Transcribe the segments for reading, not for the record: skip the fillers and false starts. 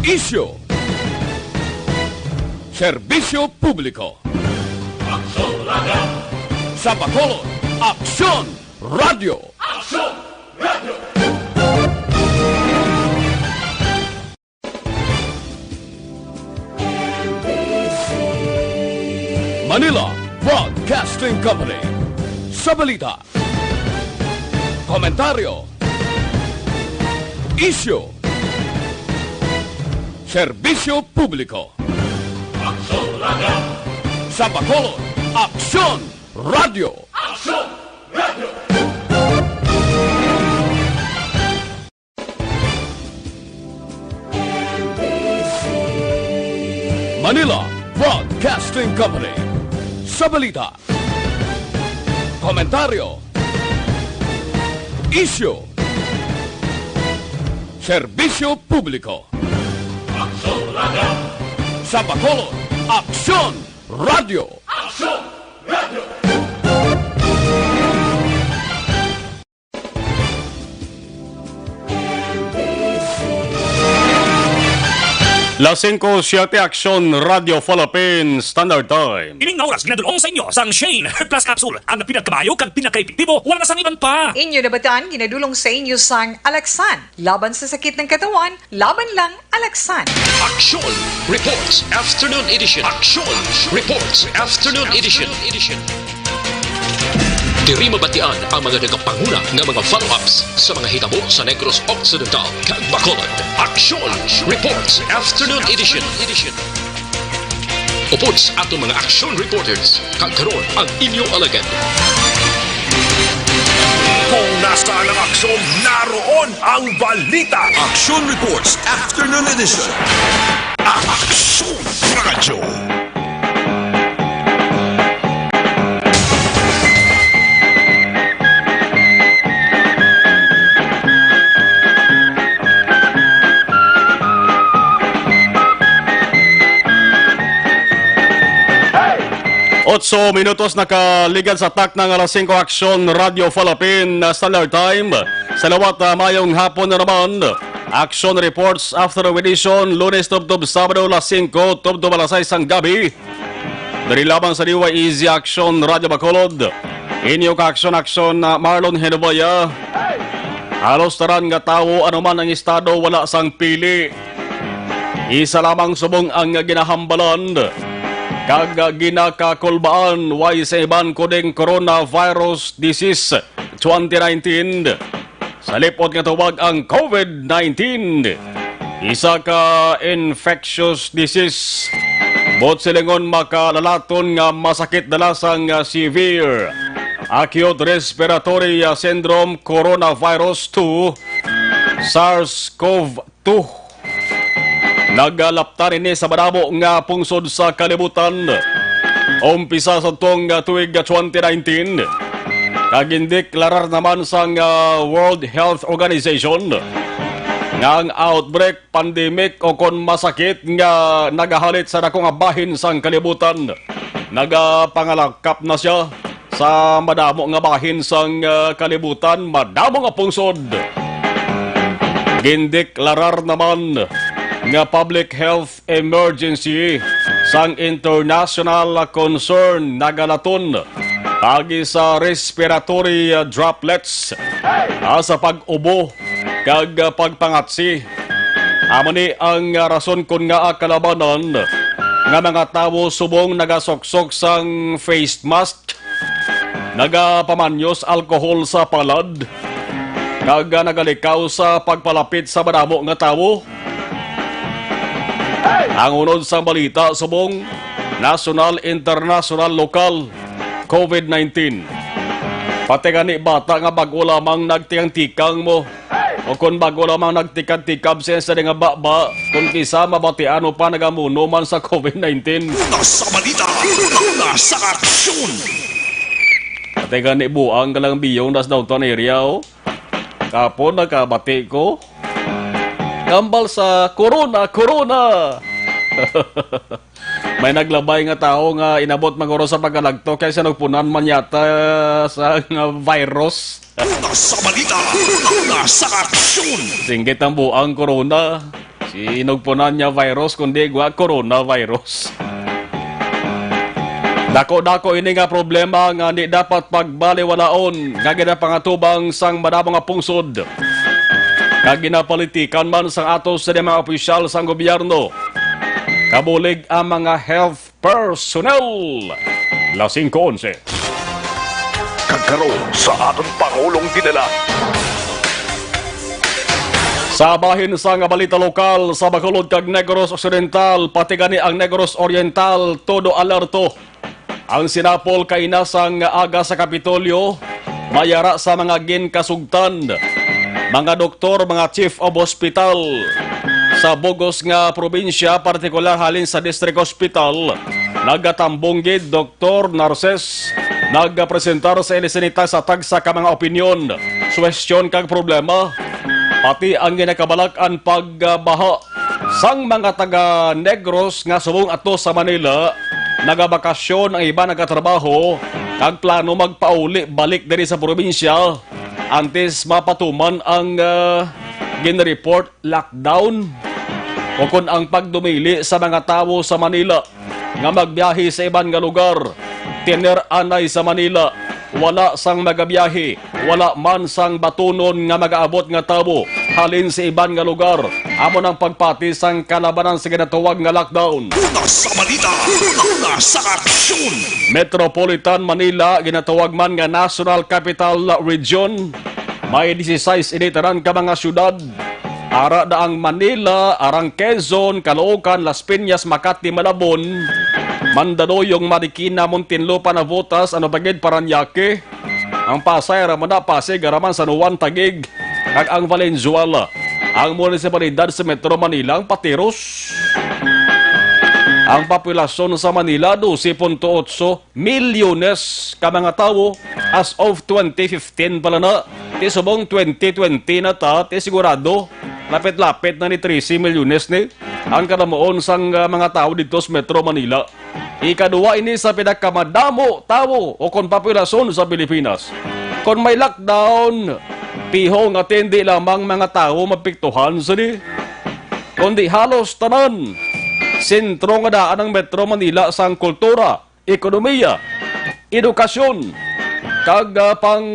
Isyo. Serbisyo publiko. Aksyon Radio! Sa Bacolod, Aksyon Radio. Aksyon Radio! Manila Broadcasting Company. Sa balita, komentaryo, isyu, serbisyo publiko. Aksyon Radio! Sa Bacolod, Aksyon Radio. Aksyon Radio! Manila Broadcasting Company. Sa balita, komentaryo, isyu, serbisyo publiko. Aksyon Radio! Sa Bacolod, Aksyon Radio. Aksyon Radio! Las 5:07 Aksyon Radio Philippines Standard Time. Ining nga oras ginadulong sa inyo sang Shane Plus Capsule. Ang pinagkabayo kag pinaka-epektibo, wala na sang iban pa. Inyo nabataan, ginadulong sa inyo sang Alaksan. Laban sa sakit ng katawan, laban lang Alaksan. Aksyon Reports Afternoon Edition. Aksyon Reports Afternoon Edition. Diri mabatian ang mga nagapanguna ng mga follow-ups sa mga hitabo sa Negros Occidental kag Bacolod. Aksyon Reports Afternoon Edition. Upod sa atong mga action reporters kag karon ang inyong alagad. Kung nasaan ang aksyon, naroon ang balita. Aksyon Reports Afternoon Edition. Aksyon Radio. Otso minutos nakaligan sa tak ng alas 5 Aksyon Radio Philippine Standard Time. Salawat mayong hapon na naman. Action Reports Afternoon Edition, Lunes tubtob Sabado alas 5 tubtob alas 6 ang gabi. Dari lamang sa Diwa Easy Action Radio Bacolod. Inyo ka aksyon Marlon Genovea. Halos taran nga tao anuman ang estado wala sang pili. Isa lamang subong ang ginahambalan. Kag ginakakulbaan way sa iban kodeng coronavirus disease 2019. Sa lipot nga tawag ang COVID-19. Isa ka infectious disease. Bot silingon makalalaton nga masakit dalasang severe acute respiratory syndrome coronavirus 2 SARS-CoV-2. Nagalaptan ini sa madamo nga pungsod sa kalibutan. Umpisa sa tong tuig 2019. Kagindeklarar naman sa World Health Organization nga ang outbreak, pandemic o kon masakit nga nagahalit sa dakong bahin sang kalibutan. Nagapangalakap na siya sa madamo nga bahin sang kalibutan, madamo nga pungsod. Gindeklarar naman nga public health emergency sang international concern nagalaton pagi sa respiratory droplets sa pag-ubo kag pagpangatsi. Amo ni ang rason kun nga kalabanan nga mga tawo subong nagasoksok sang face mask, nagapamanyos alcohol sa palad, kag nagalikaw sa pagpalapit sa madamo nga tawo. Ang unod sa balita subong national, international, lokal COVID-19. Pati gani bata nga bago lamang nagtikang-tikang mo o kung bago lamang nagtikang-tikab siya sa nga baba kung kisa mabatian mo pa nagamuno man sa COVID-19. Nasa balita, nasa aksyon. Pati gani buang galang biyong nas downtown area o. Kapon nakabati ko. Kambal sa corona. May naglabay nga tao nga inabot maguro sa pagkalagto kaysa nagpunan man yata sa virus. Nasa balita, nasa aksyon. Singgit ang buang corona. Sinugpunan niya virus kundi gwa coronavirus. Dako-dako ini nga problema nga di dapat pagbaliwalaon nga ginapangatubang sang madamo nga pungsod. Nga ginapolitikan man sang atos sa mga opisyal sang gobyerno. Kabulig ang mga health personnel. Lasing 11. Kagkaroon sa atong Pangulong dinala. Sa bahin sa nga balita lokal sa Bacolod kag Negros Occidental pati gani ang Negros Oriental todo alerto. Ang sinapol kay nasang aga sa Kapitolyo mayara sa mga ginkasugtan, mga doktor, mga chief of hospital sa bugos nga probinsya, partikular halin sa District Hospital. Nagatambanggid Dr. Narces nagapresentar sa ilisinita sa tagsa ka mga opinyon, suwestyon kag problema pati ang ginakabalak-an pagbaha sang mga taga Negros nga subong ato sa Manila. Nagabakasyon ang iba nagatrabaho kag plano magpauli balik diri sa probinsya antes mapatuman ang ginreport lockdown o kun ang pagdumili sa mga tawo sa Manila nga magbiyahe sa ibang nga lugar. Tiner anay sa Manila, wala sang magabiyahe, wala man sang batunon nga magaabot nga tawo halin sa ibang nga lugar. Amo ng pagpati sang kalabanan sa ginatawag nga lockdown. Una sa balita, una sa aksyon. Metropolitan Manila, ginatawag man nga National Capital Region. May 16 initaran ka mga syudad. Ara na ang Manila, arang Quezon, Caloocan, Las Piñas, Makati, Malabon, Mandaluyong, Marikina, Muntinlupa, Navotas, ano bagid Paranaque, ang Pasay, Ramana, Pasig, Araman, San Juan, Taguig, at ang Valenzuela. Ang munisipalidad sa Metro Manila, ang Patiros. Ang populasyon sa Manila, 12.8 milyones ka mga tao as of 2015 pala na. Ti subong 2020 na ta, ti sigurado, lapit-lapit na ni 13 milyones ni ang kanamoon sang mga tao dito sa Metro Manila. Ikaduwa ini sa pinakamadamo tao o kon populasyon sa Pilipinas. Kung may lockdown, pihong at hindi lamang mga tao mapiktuhan sa ni, kundi halos tanan. Sentro nga daan ng Metro Manila sang kultura, ekonomiya, edukasyon, kag pang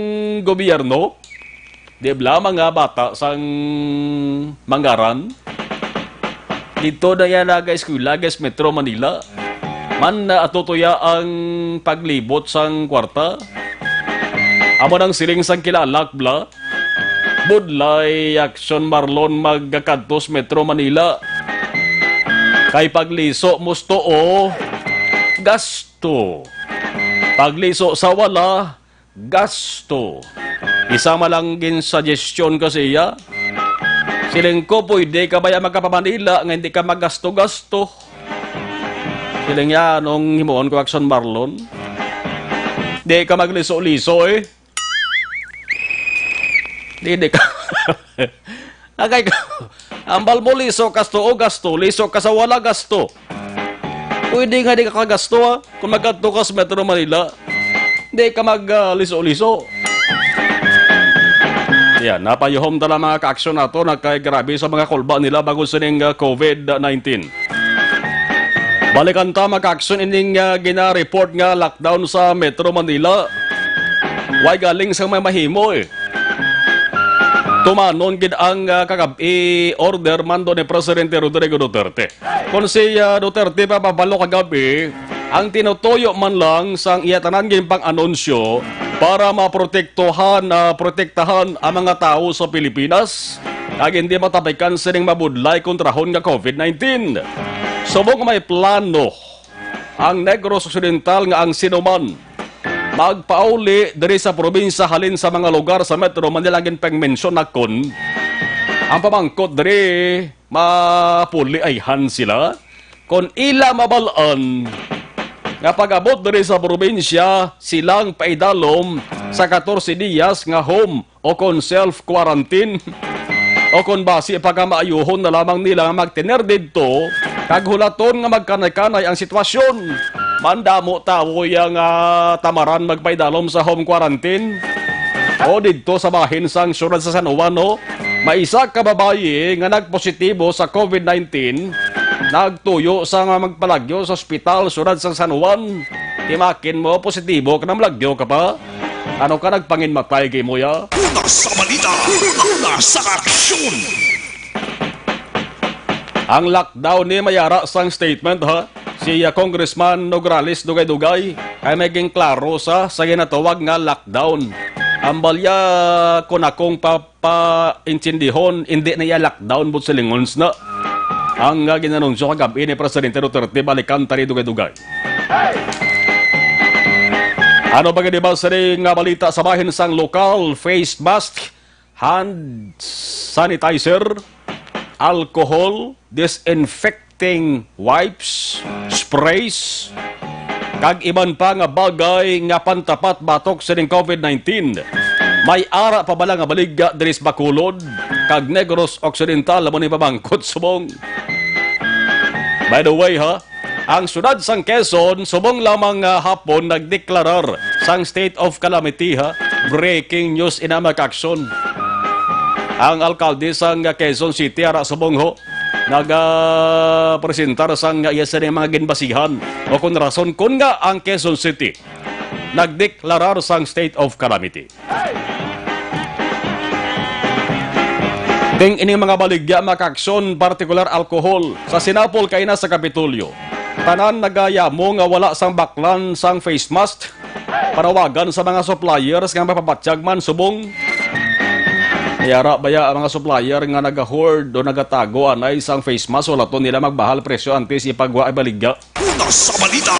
gobyerno. Di ba mga bata sang manggaran? Dito na yan eskwela guys Metro Manila. Man na atutuya ang paglibot sang kwarta. Amo nang siling sang kilalak bla. Budlay Aksyon Marlon magkakantos Metro Manila. Kay pagliso musto o gasto. Pagliso sa wala, gasto. Isa malang suggestion kasi ya. Siling ko pwede ka ba magkapamanila nga hindi ka magasto-gasto. Siling ya nung himuon ko Aksyon Marlon. Di ka magliso-liso eh. Di ka. Agay ka. Ambal mo liso kasto o gasto, liso ka sa wala gasto. Pwede nga di ka kagasto ha. Kung magkanto ka sa Metro Manila, di ka mag-liso-liso. Yan, napayuhom tala mga ka-aksyon nato na kay grabe sa mga kulba nila bago sining COVID-19. Balikan ta mga-aksyon ining gina-report nga lockdown sa Metro Manila. Why galing sa may mahimo eh. Tumanon gid ang kagabi order mando ni Presidente Rodrigo Duterte. Kung si Duterte papabalo kagabi, ang tinutuyo man lang sang iyatanan gin pang anunsyo para maprotektahan ang mga tao sa Pilipinas kag hindi matapikan sining mabudlay kontrahon nga COVID-19. Subong may plano ang Negros Occidental nga ang sinuman magpauli diri sa probinsya halin sa mga lugar sa Metro Manila gin pang-mention na kun ang pamangkot diri mapuli ayhan sila kon ila mabalaan nga pag-abot diri sa probinsya silang paidalom sa 14 diyas nga home o kon self-quarantine o kon basi pagkamaayuhon na lamang nila magtiner didto kag hulaton nga magkanay-kanay ang sitwasyon. Mandamo tao yang tamaran magpaidalom sa home quarantine o didto sa bahin sang syudad sa San Juan no? May isa ka babae nga nagpositibo sa COVID-19, nagtuyo sa nga magpalagyo sa ospital sunod sa San Juan. Timakin mo, positibo ka na malagyo ka pa? Ano ka nagpanginmatay kay mo ya? Una sa balita, una sa aksyon. Ang lockdown ni mayara sang statement ha. Si Congressman Nograles Dugay-Dugay ay maging klaro sa ginatawag nga lockdown. Ang balya kung akong papa-intindihon, hindi na iya lockdown but silingons na. Ang ginanunsyo kagabi ni Presidente Duterte balikan tari Dugay-Dugay. Ano ba ganibal sa nga balita sa bahin sang lokal? Face mask, hand sanitizer, alcohol, disinfecting wipes, sprays, kag iban pa nga bagay nga pantapat batok sa COVID-19. May ara pa bala nga baligya diris Bacolod, kag Negros Occidental mo ni pabangkot subong. By the way ha, ang syudad sang Quezon subong lamang hapon nagdeklarar sang state of calamity ha. Breaking news in Aksyon. Ang alkalde sang Quezon City ara subong ho nag-presentar sang iya sa mga ginbasihan o kung rason kung nga ang Quezon City nagdeklarar sang state of calamity. Ding ining mga baligya Aksyon, partikular alcohol sa sinapol kay na sa Kapitolyo. Tanan nagaya mo nga wala sang baklan sang face mask, panawagan sa mga suppliers nga mapapatyag man subong. Yara baya ang mga supplier nga nag-hoard o nagatago anay sang face mask wala to nila magbahal presyo antes ipagwa ay baligya. Una sa balita,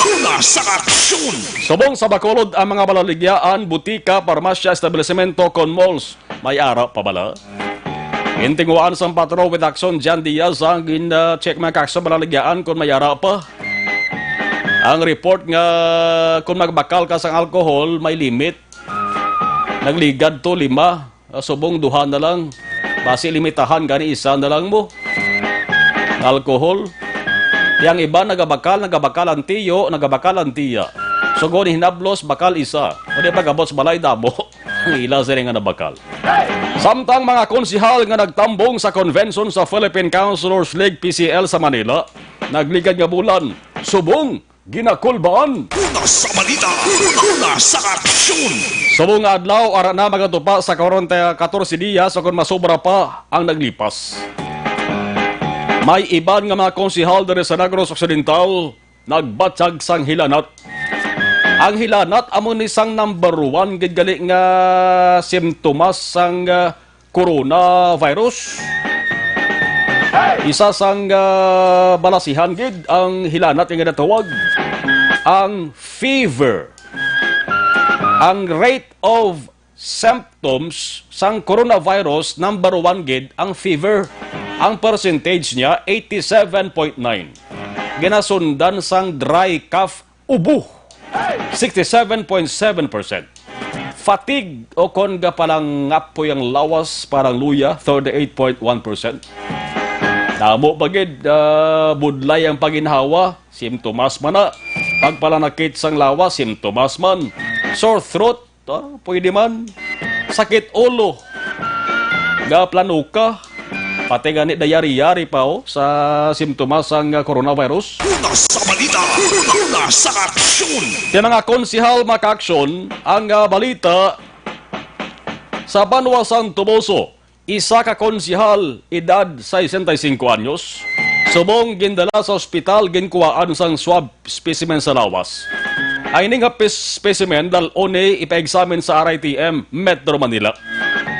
una sa aksyon. Subong sa Bacolod ang mga balaligyaan, butika, parmasya, establishmento kon malls. May ara pa bala? Intinguan sang patro with Aksyon Jan Diaz ang check mga kakso balaligyaan kung may ara pa. Ang report nga kung magbakal ka sang alcohol may limit. Nagligad to 5. Subong duha na lang. Basi limitahan gani isa na lang mo. Alcohol. Yang iba nagabakal ang tiyo, nagabakal ang tiya. So goni hinablos bakal isa. O di pagabot sa balay dabo. Ang ila sa nga nabakal. Samtang mga konsihal nga nagtambong sa convention sa Philippine Councilors League PCL sa Manila, nagligad nga bulan, subong ginakulbaan. Una sa balita, una sa aksyon. Subong adlaw ara na magatupa sa 14 dias o kung masobra pa ang naglipas. May iban nga mga konsihal dere sa Negros Occidental nagbatsag sang hilanat. Ang hilanat amon ni sang number 1 gid gali nga simptomas sang coronavirus. Isa sang balasihan gid ang hilanat nga natawag ang fever. Ang rate of symptoms sang coronavirus number 1 gid ang fever. Ang percentage niya 87.9. Ginasundan sang dry cough ubo 67.7%. Fatigue o konga palang ngapoy ang lawas parang luya 38.1%. Damo bagid budlay ang paginhawa simptomas man na. Pagpalanakit sang lawas simptomas man. Sore throat pwede man. Sakit ulo ga planuka pati ganit dayari-yari pa sa simptomas sang coronavirus. Una sa balita, una sa aksyon. Di mga konsihal Aksyon, ang balita sa Banwa San Toboso, isa ka konsihal edad 65 anyos, subong gindala sa ospital ginkuwaan sang swab specimen sa lawas. Ay ning specimen dal one ipa-examine sa RITM Metro Manila.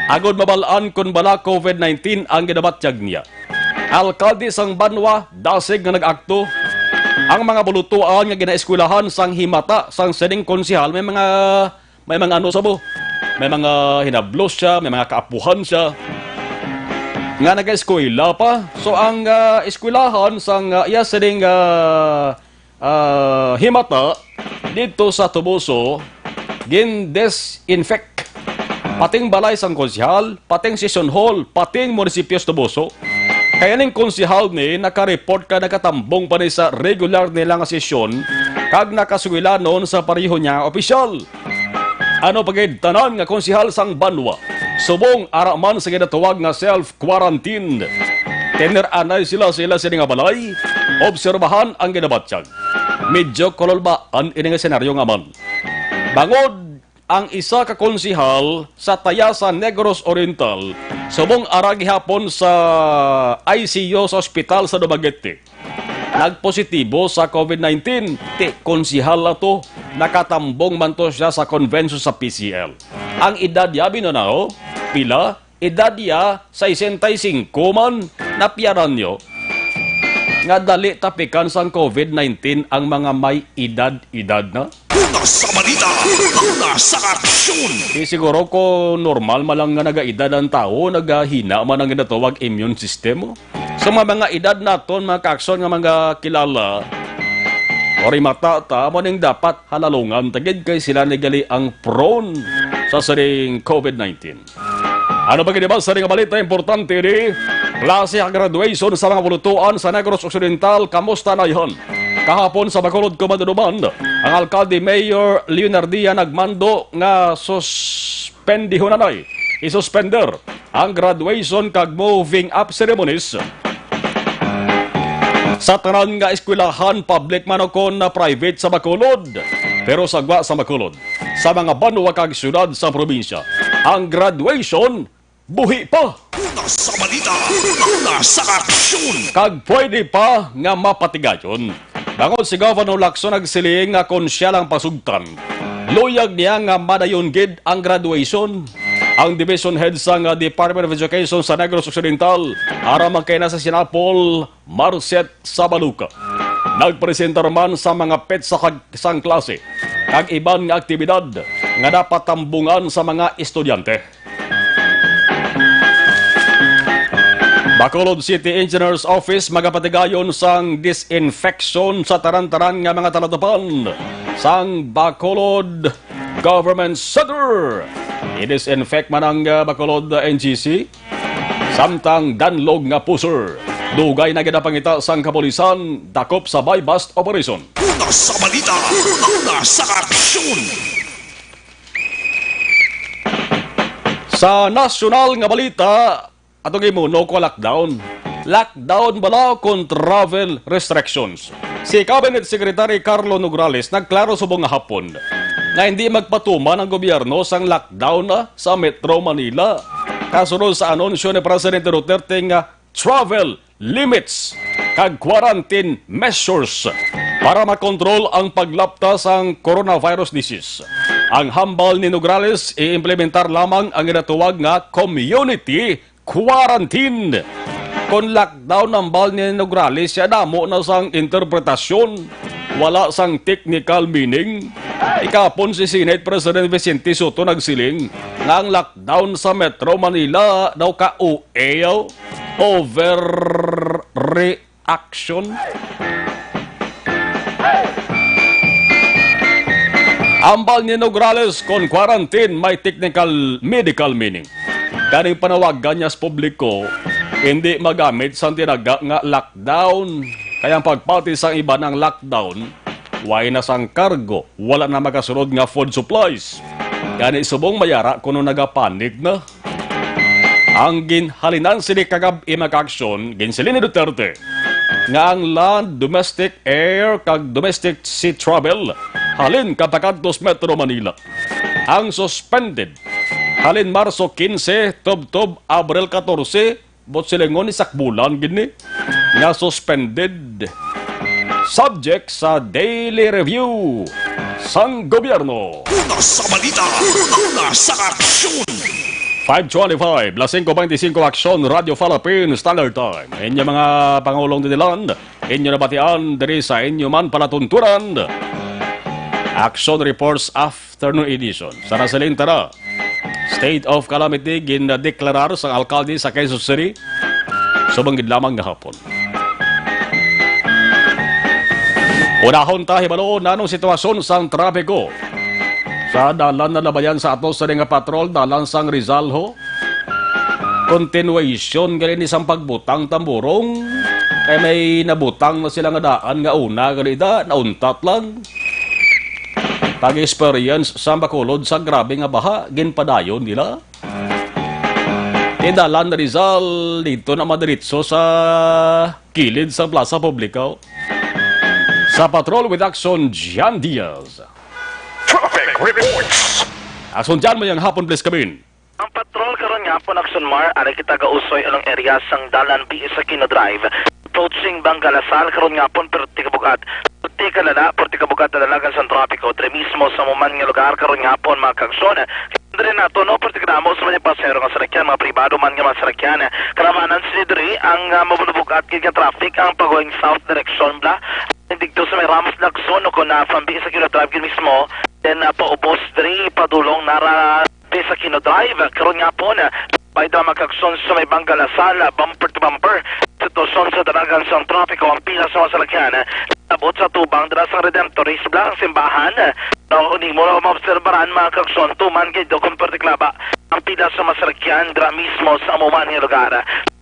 Agod mabalaan kung bala COVID-19 ang ginabatyag niya. Alkalde sang Banwa, dasig nga nag-akto. Ang mga bulutuan nga ginaeskwelahan sang himata, sang seding konsihal, may mga ano sa mo. May mga hinablos siya, may mga kaapuhan siya. Nga nag-eskwela pa. So ang eskwelahan sang iya seding himata dito sa Tubuso, gin-disinfect. Pating balay sang konsihal, pating session hall, pating munisipyo sa Tubuso. Kaya ning konsihal ni naka-report ka nakatambong pa ni sa regular nila nga sesyon kag nakaswila noon sa pareho niya opisyal. Ano pagid tanan nga konsihal sang Banwa, subong araman sa ginatawag nga self-quarantine. Tener-anay sila sila nga balay, obserbahan ang ginabatyag. Medyo kololbaan ini nga senaryo nga man. Bangod ang isa ka konsihal sa Tayasan Negros Oriental, subong ara gihapon sa ICU sa ospital sa Dumaguete. Nagpositibo sa COVID-19, ti konsihal na to, nakatambong man to siya sa convention sa PCL. Ang edad niya, binanao, pila, edad niya, 65 man, napiyaran nyo, nga dali tapikan sa COVID-19 ang mga may edad-edad na. Una sa balita, una sa aksyon. Siguro ko normal malang nga nagaedad ang tao, nagahina man ang ginatawag immune system mo. Sa mga edad naton, mga kaaksyon nga mga kilala, ori matata, mo ning dapat halalungan, tagid kay sila nagali ang prone sa saring COVID-19. Ano ba kinibas sa ring balita importante ni? Klase ang graduation sa mga bulutuan sa Negros Occidental, kamusta na yan? Kahapon sa Bacolod Comandanuman, ang alkalde Mayor Leonardia nagmando nga suspendihon na isuspender ang graduation kag moving up ceremonies sa tanan nga eskwelahan, public man o kon na private sa Bacolod, pero sagwa sa Bacolod, sa mga banwa kag syudad sa probinsya. Ang graduation, buhi pa! Una sa balita, una sa aksyon. Kag pwede pa nga mapatigayon. Bangod si Governor Lacson nagsiling nga kon siya lang pasugtan. Luyag niya nga madayon gid ang graduation. Ang Division Head sa Department of Education sa Negros Occidental, ara magkaya sa Sinapol, Marcet Sabaluca. Nagpresentar man sa mga pet sa isang klase, kag iban nga aktibidad nga dapat tambungan sa mga estudyante. Bacolod City Engineers Office magapatigayon sang disinfection sa taran-taran nga mga talatapan sang Bacolod Government Center. I-disinfect man ang Bacolod NGC, samtang danlog nga puser. Dugay na ginapangita sang kapulisan, dakop sa buy-bust operation. Una sa balita, una sa aksyon. Sa nasyonal nga balita, atong imuno ko lockdown. Lockdown bala kon travel restrictions. Si Cabinet Secretary Carlo Nograles nagklaro subong nga hapon na hindi magpatuman ang gobyerno sang lockdown sa Metro Manila. Kasunod sa anunsyo ni Presidente Duterte nga travel limits kag quarantine measures para makontrol ang paglapta sang coronavirus disease. Ang hambal ni Nograles i-implementar lamang ang ginatawag nga community quarantine. Kung lockdown ang bal ni Nograles, siya damo na sang interpretasyon, wala sang technical meaning. Ikapon si Senate President Vicente Soto nagsiling na ang lockdown sa Metro Manila daw ka-UAL, overreaction. Ambal ni Nograles kung quarantine may technical medical meaning. Kaning panawagan niya sa publiko, hindi magamit sa tinaga nga lockdown. Kaya ang pagpati sa iba ng lockdown, way na sang kargo, wala na makasunod nga food supplies. Kani subong mayara kuno nagapanik na. Ang ginhalinan sini kagab imag-aksyon, ginsilin ni Duterte, nga ang land, domestic air, kag domestic sea travel, halin kapakadtos Metro Manila. Ang suspended, halin Marso 15, Tob-Tob, Abril 14, bot silingon isak bulan gini, nga suspended. Subject sa daily review sang gobyerno. Una sa balita, una sa aksyon. 5:25, lasing 25 Aksyon, Radio Philippine Standard Time. Inyo mga Pangulong Dinilan, inyo nabatian diri sa inyo man palatunturan. Aksyon Reports Afternoon Edition. Sa nasaling tara, State of Calamity ginadeklarar sa alkalde sa Quezon City subanggid lamang nga hapon. Unahon tahi balo nanong sitwasyon sang trapiko sa dalan na labayan sa atos sa nga patrol dalan sang Rizalho. Continuation gali ni sang pagbutang tamburong kay may nabutang na sila nga daan nga una galida nauntat lang. Pag-experience sa Bacolod sa grabe nga baha, ginpadayon nila. Dalan na Rizal dito na madiritso sa kilid sa Plaza Publica. Sa Patrol with Aksyon, Jan Diaz. Traffic reports. Aksyon dyan mo yung hapon, please come. Ang patrol karon nga po Aksyon Mar, ari kita gausoy along area sang Dalan B sa Kino Drive. Approaching Banggalasal karon nga po perti kabugat. Perti kabugat na dalagan sa trapiko. Tre mismo sa muman nga lugar karon nga po mga kagsyon. Dre na to no perti kadamo sa mga pasero nga sarakyan, mga pribado man nga mga sarakyan. Karamanan si Dre ang mabubugat kay traffic ang pag-going south direction bla. Dito sa may Ramos Lagson o kung na-fambi sa Kino Drive mismo, then paubos Dre padulong nara sa Kino Drive. Karon nga po na by the makakson sa may Banggalasal, bumper to bumper. Sitwasyon sa dalagan sa trapiko ang pila sa masalakyan. Abot sa tubang dala sa Redemptorist blang simbahan. Ni mo na maobserbaran mga kakson, tuman kay Dokon Pertiklaba ang pila sa masalakyan dala mismo sa amuman nga lugar.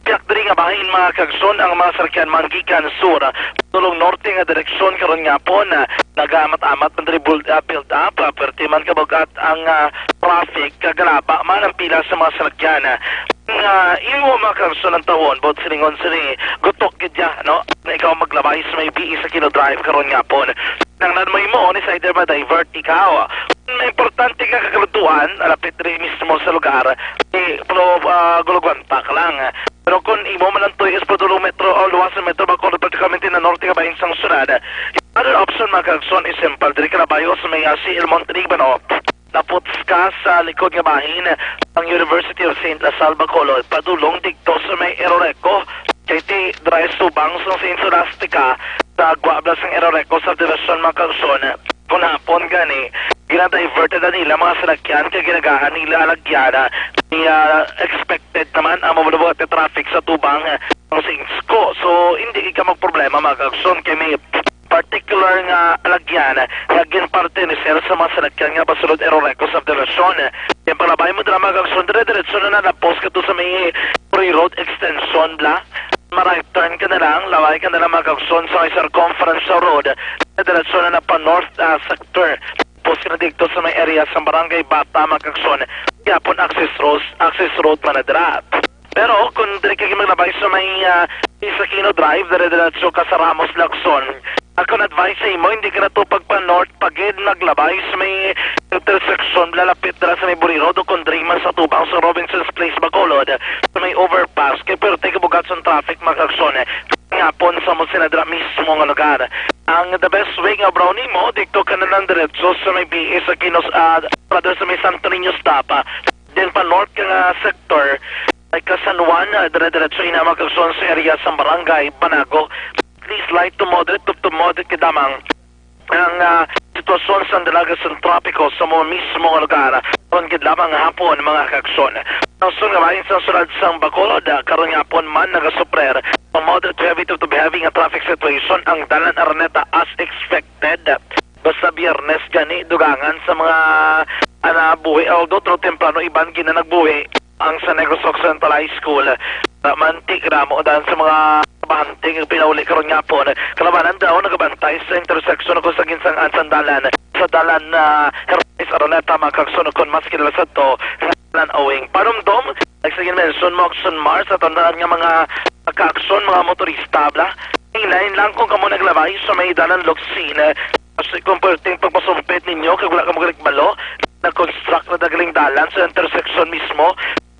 Piyak diri nga bahin mga kakson ang mga salakyan manggikan sur. Tulong norte nga direksyon karon nga po na nagamat-amat man diri build up, perti man kabugat ang traffic kagalaba man ang pila sa mga salakyan. Imo mga kakson ng tawon, bot silingon sini, gutok kidya, no? Na ikaw maglabay sa may BE sa Kino Drive karon nga po. Nang nanmoy mo, ni sa either ba divert ikaw. May importante ka kagalutuan, alapit rin mismo sa lugar, pero gulugwantak lang. Pero kung imo man ang 2 metro o luwas ng metro, bakit pratikamente na norte ka ba yung sang sunad, yung other option mga kakson is simple, diri ka na bayo sa may CL Montenegro, no? Tapos ka sa likod nga bahin ang University of St. La Salva Bacolod, padulong dikto sa may Eroreco, kay ti dry subang sa St. Scholastica sa Guablas ng Eroreco sa diversyon mga kakson. Kung hapon gani, ginadiverted na nila mga salakyan kaya ginagahan nila alagyan expected naman ang mabubuhat na traffic sa tubang ng St. Sco. So, hindi ka magproblema mga kakson kaya may particular nga alagyan lagyan parte ni Sir sa mga salakyan nga pasulod Eroreco sa diversyon. Yung palabay mo dala mga kakson, dire-diretso na napos ka to sa may pre-road extension bla. Ma-right turn ka na lang, laway ka na lang mga kakson sa may circumference sa road. Diretso na pa north sector. Tapos ka na dito sa may area sa barangay Bata mga kakson. Kaya po access road manadrat. Pero kung dili ka maglabay sa may sa Kino Drive, dire-diretso ka sa Ramos Lagson. Ako na-advise sa imo, hindi ka na to pagpa-north, pagid naglabay sa may intersection, lalapit dala sa may Buri Road o Condriman sa tubang sa Robinson's Place, Bacolod, sa may overpass, kaya pero tayo bugat sa traffic makakson. Ngapon sa mo sinadra mismo nga lugar. Ang the best way nga brownie mo, dito ka na lang diretso sa may BA sa Kinos, rather sa may Santo Niño Stapa. Then pa north ka nga sector, ay ka San Juan, dire-diretso ina makakson sa area sa barangay Banago. Please light to moderate kadamang ang sitwasyon sa dalaga sa trapiko sa mga mismo lugar karon gid lamang hapon mga kakson. Ang sunod nga bahin sa sulad sang Bacolod karon hapon man nagasuprer ang moderate to heavy to heavy nga traffic situation ang Dalan Araneta as expected. Basta Biyernes gani dugangan sa mga buhi although tro temprano iban gina nagbuhi ang San Negros Occidental High School mantik ramo dan sa mga bahanting pinauli karon nga po kalabanan daw nagabantay sa intersection ko sa ginsang sandalan sa dalan Hermes Araneta makakson kon mas kilala sa to dalan owing parumdom nagsagin mention mo Aksyon Mars sa tandaan nga mga kakson mga motorista bla ilain lang kung kamo naglabay sa may dalan Locsin kasi kung perting pagpasumpit ninyo kaya wala ka magalikbalo nag-construct na dagaling dalan sa intersection mismo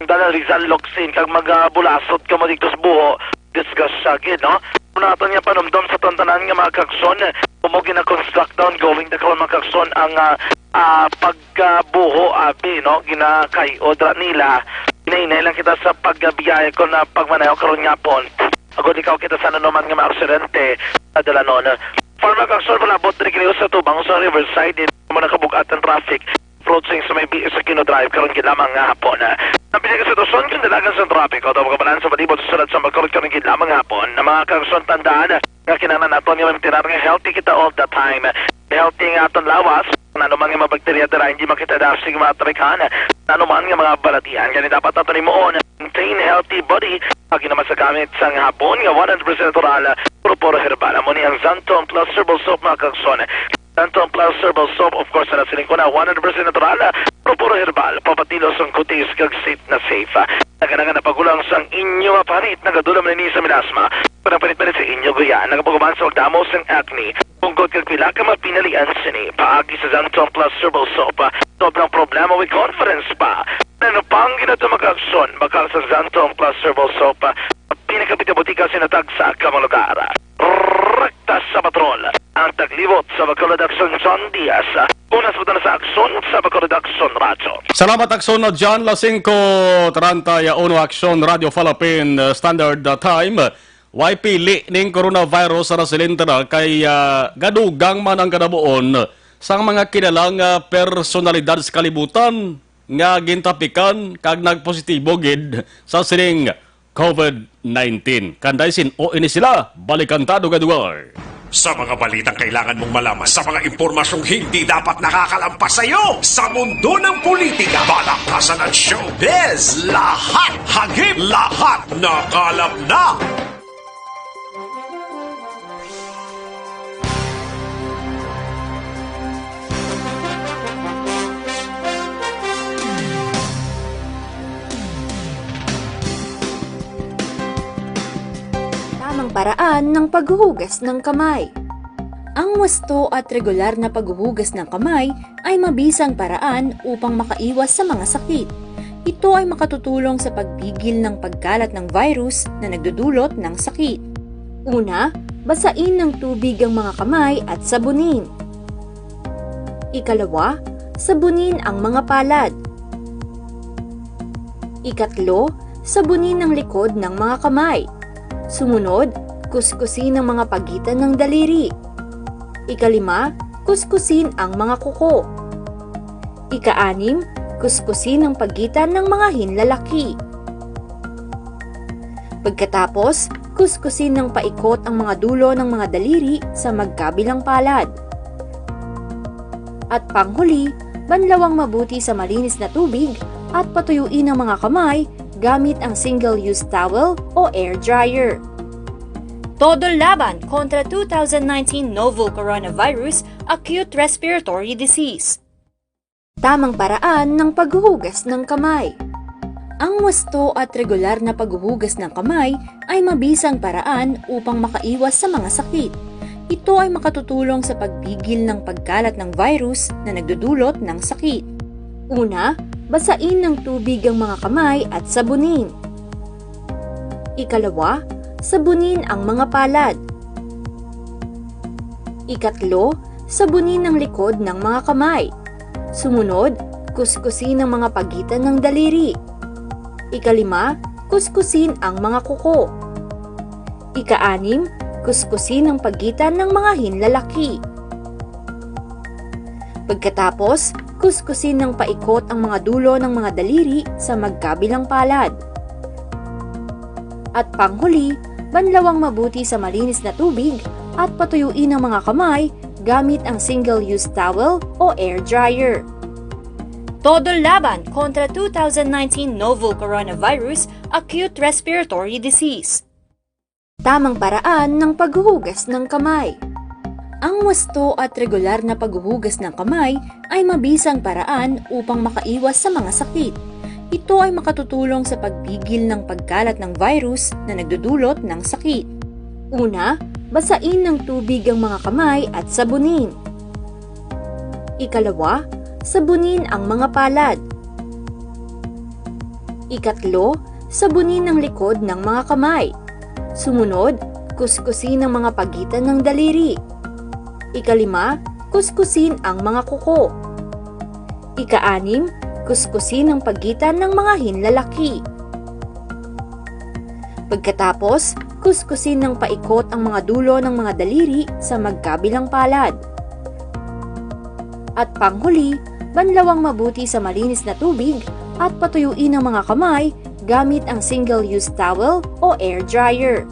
dalan Rizal Locsin kag magabulasot ka mo dito sa buho discuss siya gid no muna ato niya panumdom sa tantanan nga mga kakson umugi na construct down going na karon mga kakson ang pagbuho abi no ginakayo dra nila inainay lang kita sa pagbiyaya ko na pagmanayo karon nga pon agod ikaw kita sa naman nga maaksidente adala non for mga kakson palabot diri kini sa tubang sa Riverside mo nakabugatan traffic approaching sa may BS sa Kino Drive karon gid lamang nga hapon. Ang pinakasitwasyon kung dalagan sa trapiko o kabalan sa palibot sa sulad sa magkaroon karon gid lamang hapon na mga kakson tandaan nga kinahanglan naton nga tirar nga healthy kita all the time. Healthy nga aton lawas ano man nga mga bakterya dira hindi makita dasig matrikan ano man nga mga balatian kani dapat naton imuon maintain healthy body pag naman sa gamit sa hapon nga 100% oral puro herbal mo ni ang Zanton plus herbal soap mga kakson Dental Plus Herbal Soap, of course, na siling ko na 100% natural, puro herbal, papatilos ang kutis, kag safe na safe. Naganangan na pagulang sang inyo mapanit, nagadulam na ni sa milasma, panagpanit-panit sa inyo guya, nagapaguman sa magdamos ng acne, pungkot kag pila ka mapinalian sini, paagi sa Dental Plus Herbal Soap, sobrang problema with confidence pa. Ano pang ginatumakakson, bakal sa Dental Plus Herbal Soap, pinakapitabutika sinatag sa kamang lugar. Rekta sa patrol, ang taglibot sa Bacolod-Aksyon John Diaz, unas po na sa Aksyon sa Bacolod-Aksyon Radio. Salamat Aksyon na John, la 5:31 Aksyon Radio Philippine Standard Time. Why pili ning coronavirus sa silindra kay gadugang man ang kadabuon sa mga kilalang personalidad sa kalibutan nga gintapikan kag nagpositibo gid sa sining COVID-19. Kanday sin o ini sila balikan ta dugadugay. Sa mga balitang kailangan mong malaman, sa mga impormasyong hindi dapat nakakalampas sa iyo, sa mundo ng politika, balakasan at showbiz, lahat hagip, lahat nakalap na. Tamang paraan ng paghuhugas ng kamay. Ang wasto at regular na paghuhugas ng kamay ay mabisang paraan upang makaiwas sa mga sakit. Ito ay makatutulong sa pagpigil ng pagkalat ng virus na nagdudulot ng sakit. Una, basain ng tubig ang mga kamay at sabunin. Ikalawa, sabunin ang mga palad. Ikatlo, sabunin ang likod ng mga kamay. Sumunod, kuskusin ang mga pagitan ng daliri. Ikalima, kuskusin ang mga kuko. Ika-anim, kuskusin ang pagitan ng mga hinlalaki. Pagkatapos, kuskusin ng paikot ang mga dulo ng mga daliri sa magkabilang palad. At panghuli, banlawang mabuti sa malinis na tubig at patuyuin ang mga kamay gamit ang single-use towel o air dryer. Todo laban kontra 2019 novel coronavirus acute respiratory disease. Tamang paraan ng paghuhugas ng kamay. Ang wasto at regular na paghuhugas ng kamay ay mabisang paraan upang makaiwas sa mga sakit. Ito ay makatutulong sa pagpigil ng pagkalat ng virus na nagdudulot ng sakit. Una, basain ng tubig ang mga kamay at sabunin. Ikalawa, sabunin ang mga palad. Ikatlo, sabunin ang likod ng mga kamay. Sumunod, kuskusin ang mga pagitan ng daliri. Ikalima, kuskusin ang mga kuko. Ika-anim, kuskusin ang pagitan ng mga hinlalaki. Pagkatapos, kuskusin ng paikot ang mga dulo ng mga daliri sa magkabilang palad. At panghuli, banlawang mabuti sa malinis na tubig at patuyuin ang mga kamay gamit ang single-use towel o air dryer. Todo laban kontra 2019 novel coronavirus acute respiratory disease. Tamang paraan ng paghuhugas ng kamay. Ang wasto at regular na paghuhugas ng kamay ay mabisang paraan upang makaiwas sa mga sakit. Ito ay makatutulong sa pagpigil ng pagkalat ng virus na nagdudulot ng sakit. Una, basain ng tubig ang mga kamay at sabunin. Ikalawa, sabunin ang mga palad. Ikatlo, sabunin ang likod ng mga kamay. Sumunod, kuskusin ang mga pagitan ng daliri. Ikalima, kuskusin ang mga kuko. Ika-anim, kuskusin ang pagitan ng mga hinlalaki. Pagkatapos, kuskusin ng paikot ang mga dulo ng mga daliri sa magkabilang palad. At panghuli, banlawang mabuti sa malinis na tubig at patuyuin ang mga kamay gamit ang single-use towel o air dryer.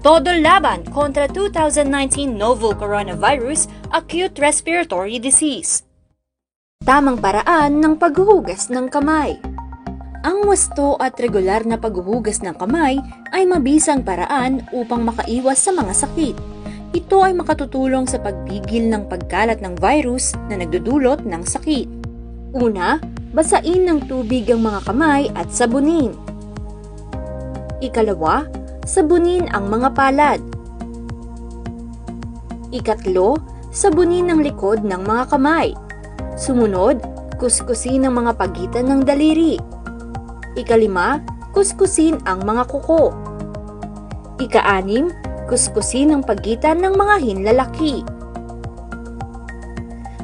Todo laban kontra 2019 novel coronavirus acute respiratory disease. Tamang paraan ng paghuhugas ng kamay. Ang wasto at regular na paghuhugas ng kamay ay mabisang paraan upang makaiwas sa mga sakit. Ito ay makatutulong sa pagpigil ng pagkalat ng virus na nagdudulot ng sakit. Una, basain ng tubig ang mga kamay at sabunin. Ikalawa, sabunin ang mga palad. Ikatlo, sabunin ang likod ng mga kamay. Sumunod, kuskusin ang mga pagitan ng daliri. Ikalima, kuskusin ang mga kuko. Ika-anim, kuskusin ang pagitan ng mga hinlalaki.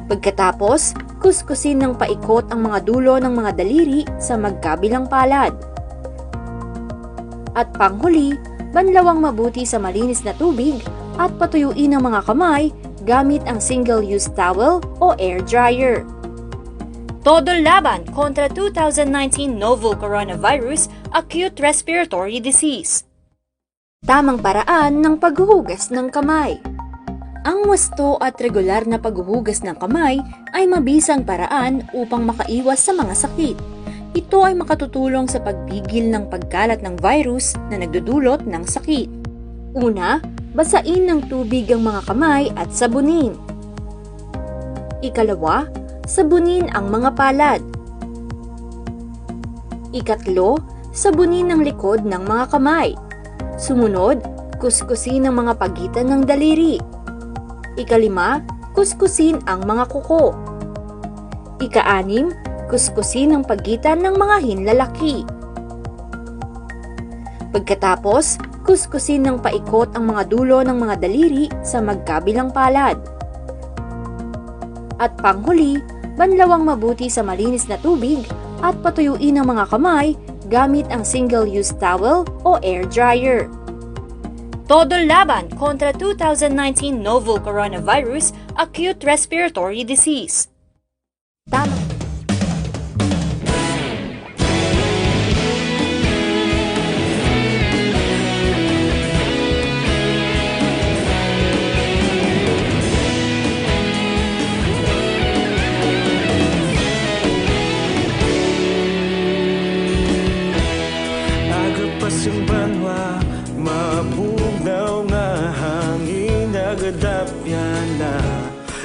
Pagkatapos, kuskusin ng paikot ang mga dulo ng mga daliri sa magkabilang palad. At panghuli, banlawang mabuti sa malinis na tubig at patuyuin ang mga kamay gamit ang single-use towel o air dryer. Todo laban kontra 2019 novel coronavirus acute respiratory disease. Tamang paraan ng paghuhugas ng kamay. Ang wasto at regular na paghuhugas ng kamay ay mabisang paraan upang makaiwas sa mga sakit. Ito ay makatutulong sa pagpigil ng pagkalat ng virus na nagdudulot ng sakit. Una, basain ng tubig ang mga kamay at sabunin. Ikalawa, sabunin ang mga palad. Ikatlo, sabunin ang likod ng mga kamay. Sumunod, kuskusin ang mga pagitan ng daliri. Ikalima, kuskusin ang mga kuko. Ika-anim, kuskusin ang pagitan ng mga hinlalaki. Pagkatapos, kuskusin ng paikot ang mga dulo ng mga daliri sa magkabilang palad. At panghuli, banlawang mabuti sa malinis na tubig at patuyuin ang mga kamay gamit ang single-use towel o air dryer. Todo laban kontra 2019 novel coronavirus acute respiratory disease. Tama. Banwa, mabugnaw nga hangin nagadapyan na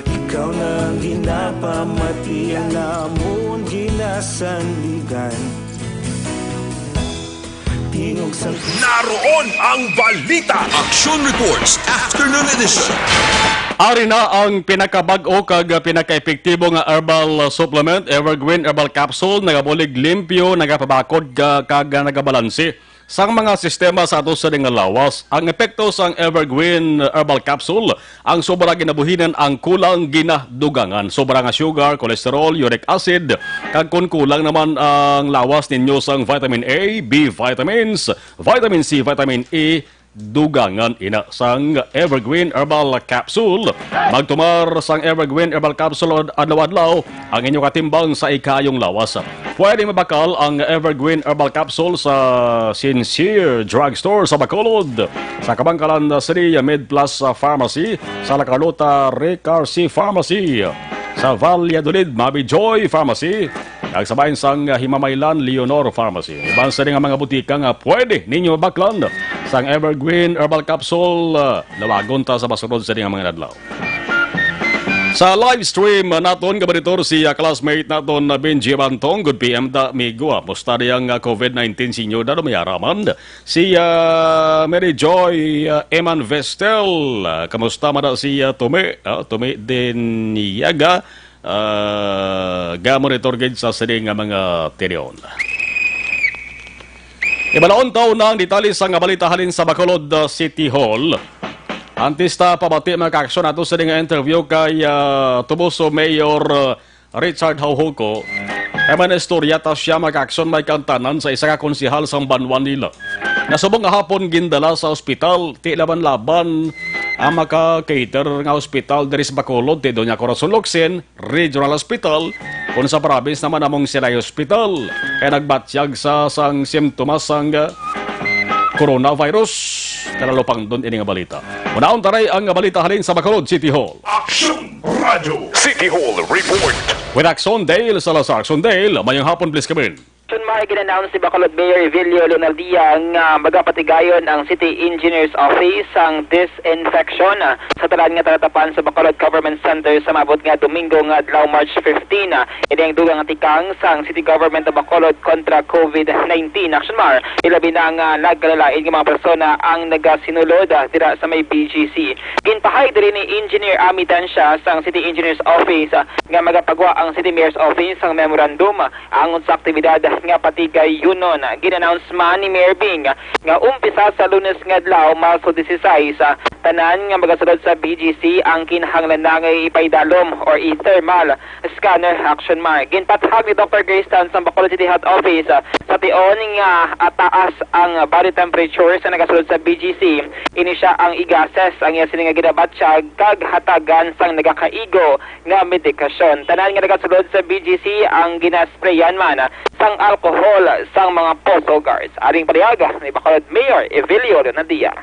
ikaw nang ginapamati ang namon ginasanligan. Naroon ang balita. Aksyon Reports Afternoon Edition. Ari na ang pinakabag-o kag pinaka-epektibo nga herbal supplement, Evergreen Herbal Capsule, nagabulig limpyo, nagapabakod kag nagabalansi sang mga sistema sa ato sa nga lawas. Ang epekto sang Evergreen Herbal Capsule, ang sobra ginabuhinan ang kulang ginadugangan. Sobra nga sugar, cholesterol, uric acid, kag kung kulang naman ang lawas ninyo sang vitamin A, B vitamins, vitamin C, vitamin E, dugangan ina sang Evergreen Herbal Capsule. Magtumar sang Evergreen Herbal Capsule adlaw-adlaw ang inyong katimbang sa ikayong lawas. Pwede mabakal ang Evergreen Herbal Capsule sa Sincere Drugstore sa Bacolod, sa Kabangkalan City Med Plus Pharmacy, sa La Carlota Recarsi Pharmacy, sa Valladolid Mabi Joy Pharmacy, nagsabayin sang Himamaylan Leonor Pharmacy. Ibang sa nga mga butika nga pwede ninyo mabaklan sang Evergreen Herbal Capsule, lawagon ta sa basunod sa mga nadlaw. Sa live stream naton kabaritor si classmate naton Benji Bantong. Good PM da migo. Musta diyang COVID-19 sinyo da mayaraman. Si Mary Joy Eman Vestel. Kamusta mada si Tome? Tome din Yaga. Gamonitor gid sa sining mga terion. Ibalaon taon na ang detalye sa nga balita halin sa Bacolod City Hall. Antista pabati mga kaaksyon ato sa nga interview kay Tubuso Mayor Richard Hauhuko. Kaya man istorya ta siya mga kaaksyon may kantanan sa isa ka konsihal sa Banwan nila. Nasubong nga hapon gindala sa ospital, ti laban-laban ang maka-cater nga ospital diri sa Bacolod, ti Doña Corazon Locsin Regional Hospital, kung sa province naman among Silay Hospital. Kaya nagbatyag sa sang simptomas sang coronavirus. Kalalupang doon ini nga balita. Unaon taray ang balita halin sa Bacolod City Hall. Aksyon Radio City Hall Report. With Aksyon Dale, Salazar Aksyon Dale, mayang hapon please come in. May ginannounce si Bacolod Mayor Evilio Leonardia nga magapatigayon ang City Engineer's Office ang disinfection sa talan nga talatapan sa Bacolod Government Center sa mabot nga Domingo nga adlaw March 15. Ini ang dugang tikang sang City Government of Bacolod kontra COVID-19. Aksyon Mar, ilabi na nga nagkalalain ng mga persona ang nagasinulod dira sa may BGC. Ginpahay diri ni Engineer Ami Tansya sang City Engineer's Office nga magapagwa ang City Mayor's Office ang memorandum ang sa aktibidad nga patigay yunon. Ginannounce man ni Mayor Bing nga umpisa sa Lunes nga adlaw Marso 16 tanan nga magasulod sa BGC ang kinahanglan na nga ipaydalom or i-thermal scanner. Action Mark. Ginpathag ni Dr. Grace Tan sa Bacolod City Health Office sa tion nga ataas ang body temperature sa nagasulod sa BGC. Ini siya ang igases ang iya sini nga ginabatsyag kag hatagan sang nagakaigo nga medikasyon. Tanan nga nagasulod sa BGC ang ginasprayan man sang alcohol sang mga postal guards. Aring pariyaga ni Bacolod Mayor Evilio Leonardia.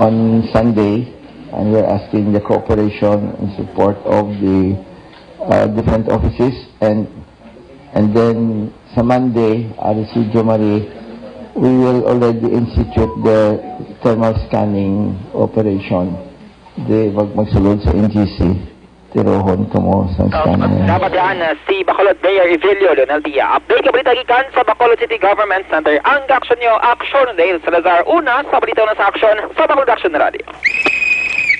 On Sunday, and we're asking the cooperation and support of the different offices, and then sa Monday, Arecibo Marie, we will already institute the thermal scanning operation. Magsulod sa NGC. Tirohon ko mo sa scanner. Dapat yan si Bacolod Mayor Evilio Leonardia. Update ka balita gikan sa Bacolod City Government Center. Ang aksyon nyo, Aksyon Dale Salazar. Una sa balita na sa Aksyon sa Bacolod Aksyon Radio.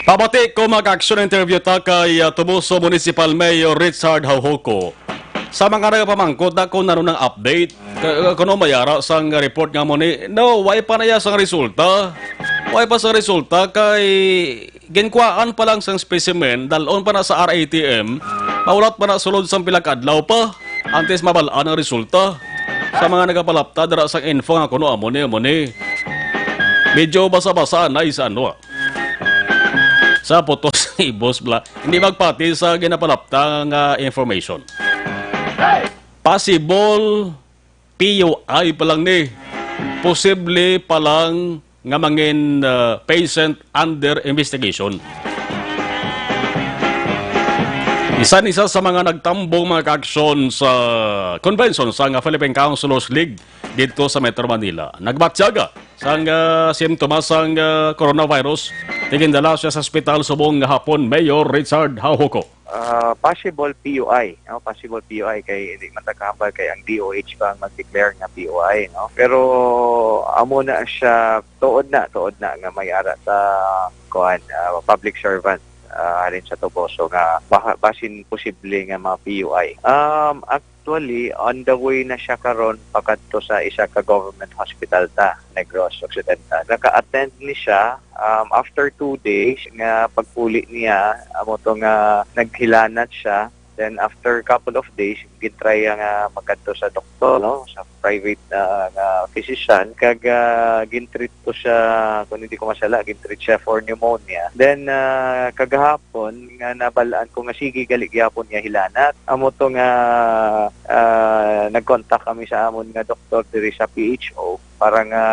Pabati ko mag-aksyon interview ta kay Tubuso Municipal Mayor Richard Hauhoko. Sa mga nagapamangkot ako naroon ng update. Kuno mayara sang report nga mo ni, no, why pa na ya sang resulta? Why pa sa resulta kay ginkwaan pa lang sang specimen, dalon pa na sa RATM, maulat pa na sulod sang pilakadlaw pa, antes mabalaan ang resulta. Sa mga nagapalapta, dara sang info nga kuno amo ni. Medyo basa-basa na isa ano. Sa potos ni Boss Bla, hindi magpati sa ginapalapta nga information. Possible PUI pa lang ni. Posible pa lang nga mangin patient under investigation. Isa sa mga nagtambong mga ka-aksyon sa convention sa Philippine Councilors League dito sa Metro Manila. Nagbatyaga sa simptomas sang coronavirus. Tigindala siya sa ospital subong hapon Mayor Richard Hauhoko. Possible PUI, no? Possible PUI kay hindi man takahambal kay ang DOH pa mag-declare nga PUI, no? Pero amo na siya tuod na nga may ara sa public servant halin sa Toboso nga basin posible nga mga PUI. Actually, on the way na siya karon pakadto sa isa ka government hospital ta, Negros Occidental. Naka-attend ni siya after 2 days nga pagpuli niya amo to nga naghilanat siya. Then after couple of days, gintry nga magkadto sa doktor, no, sa private physician, kag gintreat ko siya, kung hindi ko masala, gintreat siya for pneumonia. Then kagahapon nga nabalaan ko nga sige gali gyapon niya hilanat. Amo to nga nag-contact kami sa amon nga doktor diri sa PHO para nga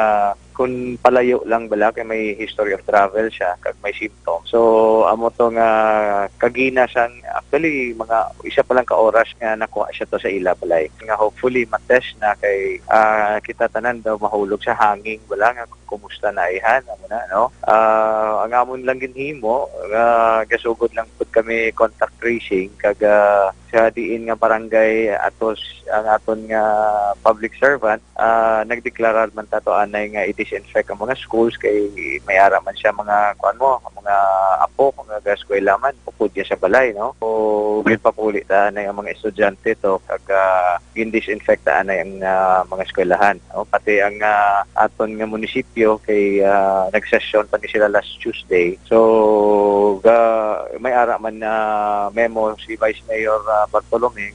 kung palayo lang bala kay may history of travel siya kag may symptoms. So amo to nga kagina sang actually mga isa pa lang ka oras nga nakuha siya to sa ila balay. Nga hopefully matest na kay kita tanan daw mahulog sa hanging bala nga kumusta na ihan amo na no. Ang amon lang ginhimo gasugod lang pud kami contact tracing kag sa diin nga barangay atos ang aton nga public servant nagdeklarar man tato anay nga i-disinfect ang mga schools kay may ara man siya mga mga apo mga gaskwela man pupud niya sa balay no. So ginpapuli ta anay ang mga estudyante to kag gin-disinfect ta anay ang mga eskwelahan no. Pati ang aton nga munisipyo kay nagsesyon pa ni sila last Tuesday. So may ara man na memo si Vice Mayor Bartolome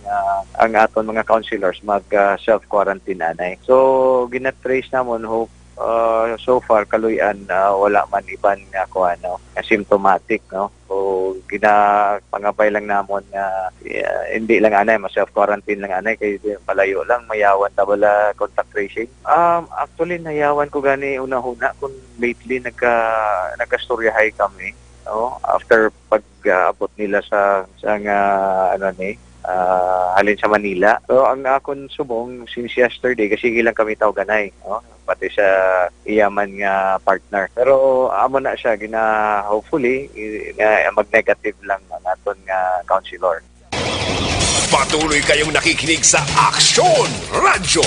ang aton mga councilors mag self-quarantine anay. So ginatrace namon hope so far kaluyan wala man iban nga symptomatic no. So ginapangabay lang namon nga hindi lang anay self-quarantine lang anay kay palayo lang mayawan ta bala contact tracing. Actually nayawan ko gani una-una kung lately nagkastoryahay kami no after pag-abot nila sa halin sa Manila. So ang akon subong since yesterday kasi ilang kami tao ganay, no? Pati sa iyaman nga partner. Pero amo na siya hopefully mag-negative lang ang aton nga councilor. Patuloy kayong nakikinig sa Aksyon Radyo.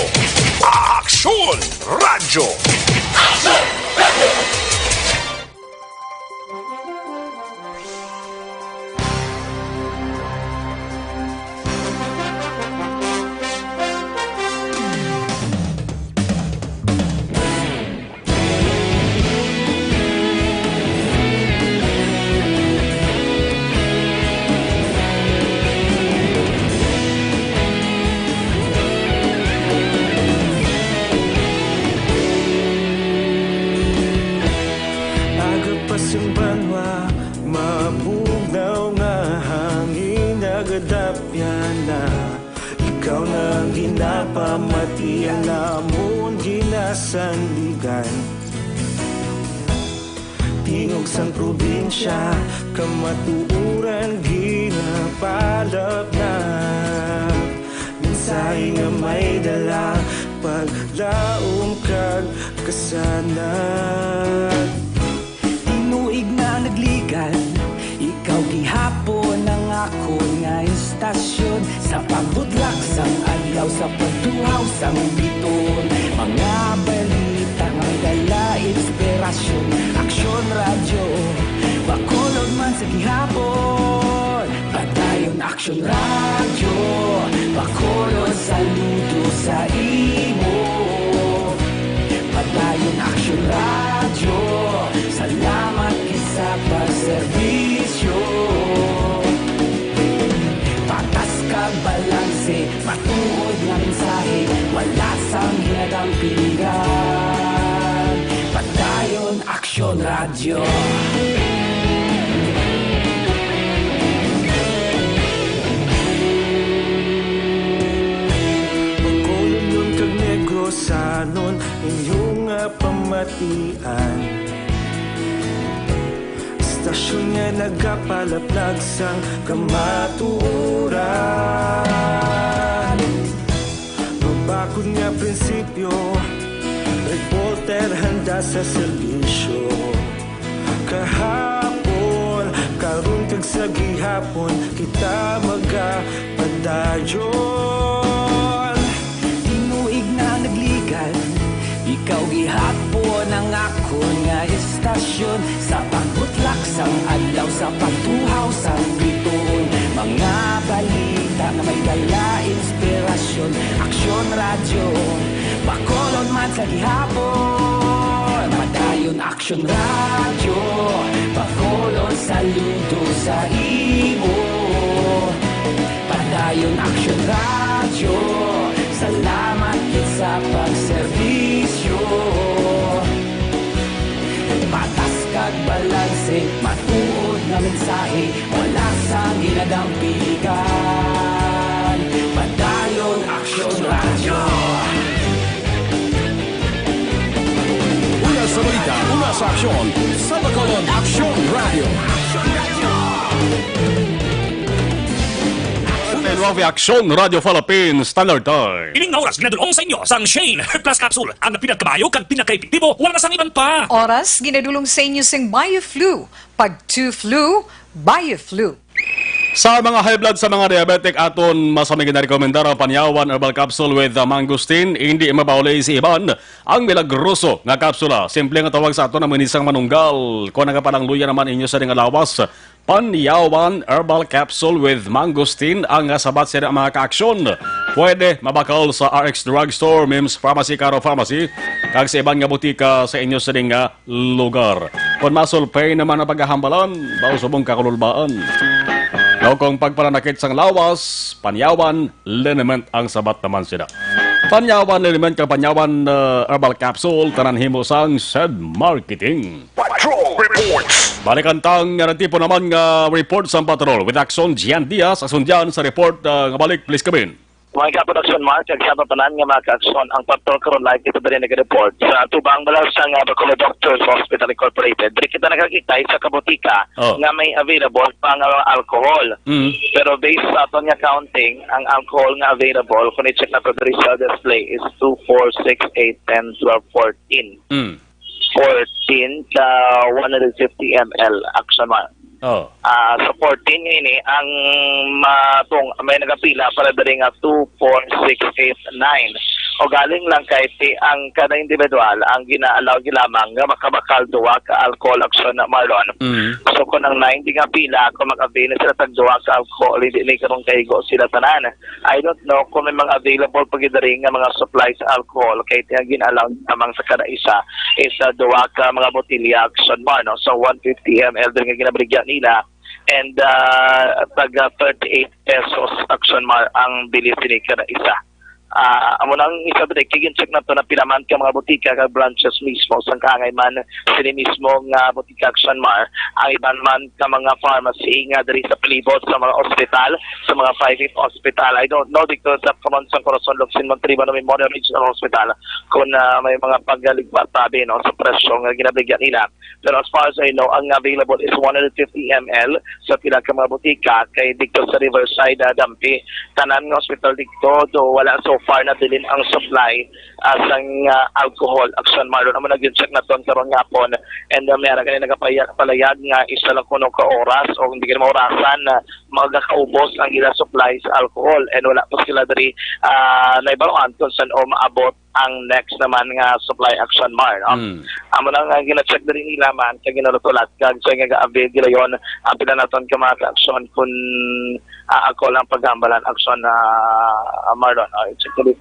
Aksyon Radyo. Yung banwa, mabugnaw nga hangin nagadapyan na ikaw nang ginapamatian namon ginasandigan. Tingog sang probinsya, kamatuuran ginapalap na mensahe nga may dala, paglaom kag kasanat. Tinuig na nagligan, ikaw gihapon ang ako nga istasyon. Sa pagbudlak sang adlaw, sa pagtuhaw sang biton, mga balita nga dala inspirasyon. Aksyon Radyo, bakolod man sa gihapon. Padayon Aksyon Radyo, bakolod saludo sa imo. Padayon Aksyon Radyo, salamat sa pagserbisyo. Patas kag balanse, matuod nga mensahe, wala sang hinadang piligan. Padayon Aksyon Radyo. Pagkulong yung kag Negros sanon inyong pamatian. Stasyon nga nagapalaplag sang kamatuuran. Mabakod nga prinsipyo, reporter handa sa serbisyo. Kahapon, karong kag sa gihapon, kita magapadayon. Tinuig na nagligan, ikaw gihapon ang ako nga istasyon. Sa pagbutlak sang adlaw, sa pagtuhaw sang biton, mga balita na may dala inspirasyon. Aksyon Radyo, bakolod man sa gihapon. Padayon Aksyon Radyo, bakolod saludo sa imo. Padayon Aksyon Radyo, salamat sa pagserbisyo. Patas kag balanse, matuod na mensahe, wala sang ginadang piligan. Padayon Aksyon Radyo. Una sa balita, una sa aksyon, sa Bacolod Aksyon Radio. Genovea Aksyon Radio Philippines Standard Time. Ining nga oras ginadulong sa inyo sang Shane Plus Capsule. Ang pinagkabayo kag pinakaepektibo, wala na sang iban pa. Oras ginadulong sa inyo sing BioFlu. Pag 2 flu, BioFlu. Sa mga high blood sa mga diabetic aton masamig na rekomendar ang panyawan herbal capsule with mangosteen, hindi mabaulay si Iban ang milagroso nga kapsula. Simple nga tawag sa aton na manisang manunggal. Kung nagapanangluya naman inyo sa ring alawas, panyawan herbal capsule with mangosteen ang sabat sa mga kaaksyon. Pwede mabakal sa RX Drugstore, Mims Pharmacy, Caro Pharmacy, kag sa ibang nga butika sa inyo sa ring lugar. Kung masulpay naman ang paghahambalan, bausubong kakululbaan. Now kung pagpananakit sang lawas, panyawan, liniment ang sabat naman sila. Panyawan, liniment kag panyawan herbal capsule, tanan himo sang said marketing. Patrol Reports. Balikan tang tipo naman nga report sa patrol with Aksyon Gian Diaz, aksyon dyan sa report nga balik, please come in. Mga ka-production mark, sa tanan nga mga ka-aksyon, ang pagtol karon live dito dali nag-report sa tubang balaw sa nga Bacolod Doctors Hospital Incorporated. Diri kita nakakita sa kabutika nga may available pa nga alcohol. Pero based sa aton nga counting, ang alcohol nga available kung i-check na to diri sa display is 2, 4, 6, 8, 10, 12, 14. 14 ka 150 ml action mark. Sa 14 ini ang may nagapila para dali nga 2, 4, 6, 8, 9. O galing lang kay ang kada individual ang ginaalaw gilamang nga makabakal duwa ka alcohol action na Marlon. So kung ang 90 nga pila kung mag-avail sila tag duwa ka alcohol hindi ni karong kaigo sila tanan. I don't know kung may mga available pagidari nga mga supplies sa alcohol kay tiya ginalaw amang sa kada isa is duwa ka mga botilya action Mar no. So 150 ml din nga ginabaligyan nila and taga 38 pesos action Mar ang bili sini kada isa. Amo nang isa ba kigin check na to na pilaman ka mga butika ka branches mismo sang kaangay man sini mismo nga butika action Mar ang iban man ka mga pharmacy nga diri sa palibot sa mga ospital sa mga private hospital. I don't know dito sa Kamansan Corazon Locsin Montalban Memorial Regional Hospital kung may mga paggaligpat tabi no sa presyo nga ginabigyan nila. Pero as far as I know ang available is 150 ml sa pila ka mga butika kay dito sa Riverside Dampi tanan nga hospital dito do wala so far na dilin ang supply sang alcohol action Marlon amo nag-check na ton karon ngapon and meron kanina nagapalayag nga isa lang kuno ka oras o hindi ka maorasan na magakaubos ang ila supply sa alcohol and wala pa sila diri naibaruan kung saan o maabot ang next naman nga supply action Mar no? Amo nang gina-check diri nila man kay ginulutulat kag so nga ga-avail gila yon ang pinanaton ka mga action kun ako lang paghambalan action na Marlon check diri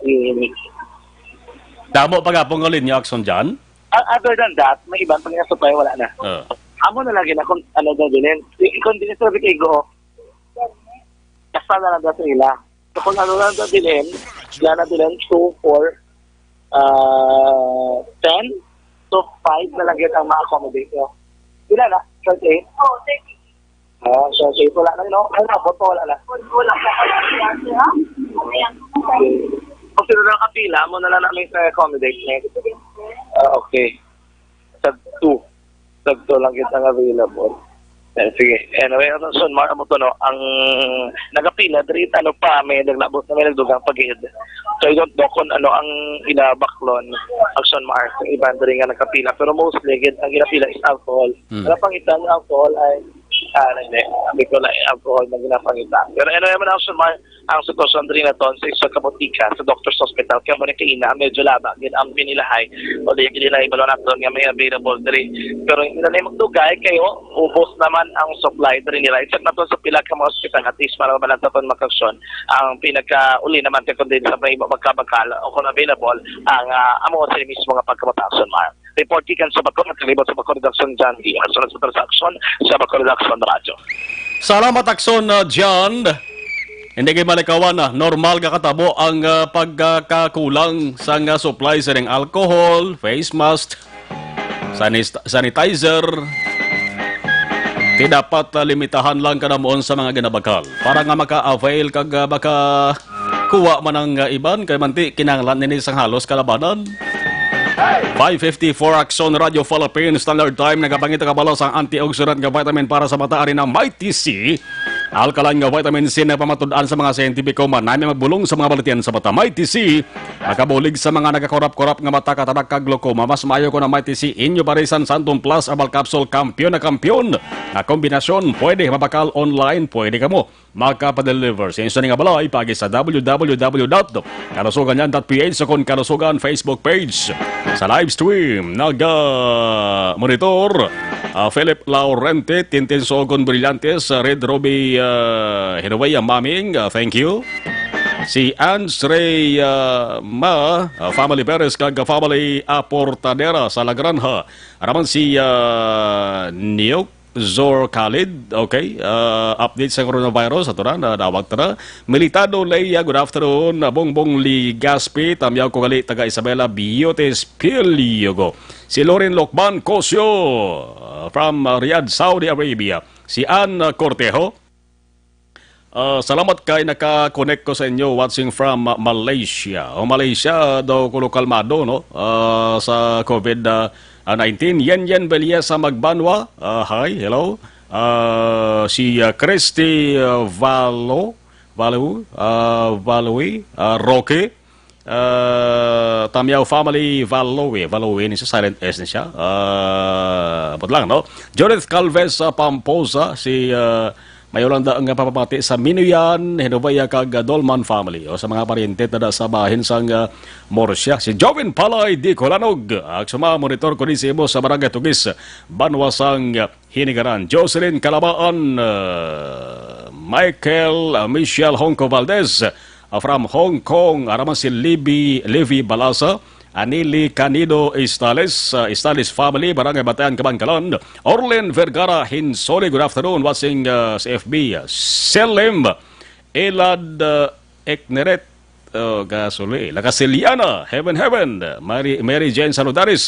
Damo pagapong ulin niyo action dyan? Other than that may ibang pang supply wala na amo na lagi na kung ano daw din kung din sa kay go kasa na lang daw nila so kung ano lang daw din yan na din 2, 4 10 to 5 na lang yun ang ma-accommodate nyo. Wala na? 38? Oo, 30. So, wala na, no? Ano na, boto wala na? Wala na. Kung sino na kapila, mo na lang namin sa accommodate niya. Okay. Tag 2 lang yun ang available. Sige. Anyway, son Mar mo to no, ang nagapila diri ano pa may naglabot na may nagdugang pagihid. So I don't know kung ano ang inabaklon action Mar ang iban diri nga nagapila pero mostly ang ginapila is alcohol. Wala pangitan ng alcohol ay hindi. Sabi ko na alcohol na ginapangitan. Pero anyway man action Mar ang sitwasyon diri na ton sa kabutika sa Doctor's Hospital kaya mo na kaina medyo laba gid ang pinilahay o di nila ibalo naton nga may available diri pero hindi na magdugay kayo ubos naman ang supply diri nila check na to sa pila ka mga hospital at least para mabalataton makaksyon ang pinaka-uli naman kay kundi sa may magkabakal o kung available ang amo sa mismo nga pagkamatason Mar report gikan sa Bacolod kalibot sa Bacolod Aksyon John D. Aksyon sa transaction sa Bacolod Aksyon Radio. Salamat Aksyon John. Hindi kayo malikawan na normal ka katabo ang pagkakakulang sa supply sa ring alcohol, face mask, sanitizer. Di dapat limitahan lang ka na moon sa mga ginabakal. Para nga maka-avail kag baka kuha man ang iban kay manti kinanglan nini sang halos kalabanan. 5:54 Aksyon Radio Philippines Standard Time nagapangita kabalo sang antioxidant nga vitamin para sa mata ari ng Mighty C. Alkaline nga vitamin C na pamatud-an sa mga siyentipiko man na may magbulong sa mga balitian sa mata. Mighty C makabulig sa mga nagakorap-korap nga mata katadak kag glaucoma. Mas maayo ko na Mighty C inyo parisan Santum Plus Herbal Capsule kampiyon na kampiyon. Na kombinasyon pwede mabakal online pwede kamo makapadeliver. Sa inyo nga balay pagi sa www.kalusuganyan.ph sa kon Kalusugan Facebook page. Sa live stream monitor Philip Laurente, Tintin Sogon Brillantes, Red Robbie Genovea Maming, thank you. Si Ansrey Family Perez kag Family Aportadera sa La Granja. Araman si Niok Zor Khalid, okay. Update sa coronavirus, ato na, nawag na. Militado Leia, good afternoon. Bongbong Ligaspi, tamyaw ko gali, taga Isabela, Biotes Piliogo. Si Loren Lokban Kosyo, from Riyadh, Saudi Arabia. Si Ann Cortejo, Salamat kay naka-connect ko sa inyo watching from Malaysia. Malaysia daw kulo kalmado no sa COVID-19. Yen Belia sa Magbanwa. Hi, hello. Si Christy Roque. Tamiao family Valoe ni sa silent S ni siya. Abot lang no. Judith Calves sa Pamposa, si Mayolanda ang papamati sa Minuyan, Genovea kag Dolman family o sa mga pariente tada sa bahin sang Morsya. Si Jovin Palay di Colanog, aksuma monitor ko si Imo sa Barangay Tugis, Banwasang Hinigaran. Jocelyn Calabaan, Michael Michelle Hongko Valdez from Hong Kong, araman si Levi Balasa, Anili Canido Istales family, Barangay Batayan, Kabangkalan. Orlen Vergara Hinsoli, good afternoon, watching sa FB. Selim Elad Ekneret Gasoli, Lacasiliana, Heaven, Mary Jane Saludaris,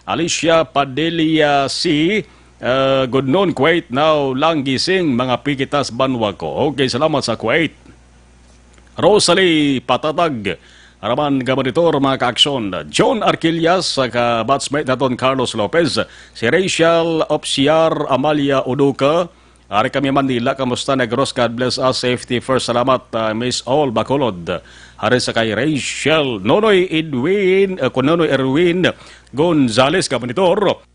Alicia Padelia C. Good noon, Kuwait, now lang gising, mga pikitas banwa ko. Okay, salamat sa Kuwait. Rosalie Patatag, araman gabanitor mga ka-aksyon. John Arquillas, ka-batsmate naton Carlos Lopez. Si Rachel Opsiar Amalia Uduka. Ari kami Manila, kamusta Negros? God bless us, safety first. Salamat, Miss All Bacolod. Hari sa kay Rachel. Nonoy Erwin Gonzales, gabanitor.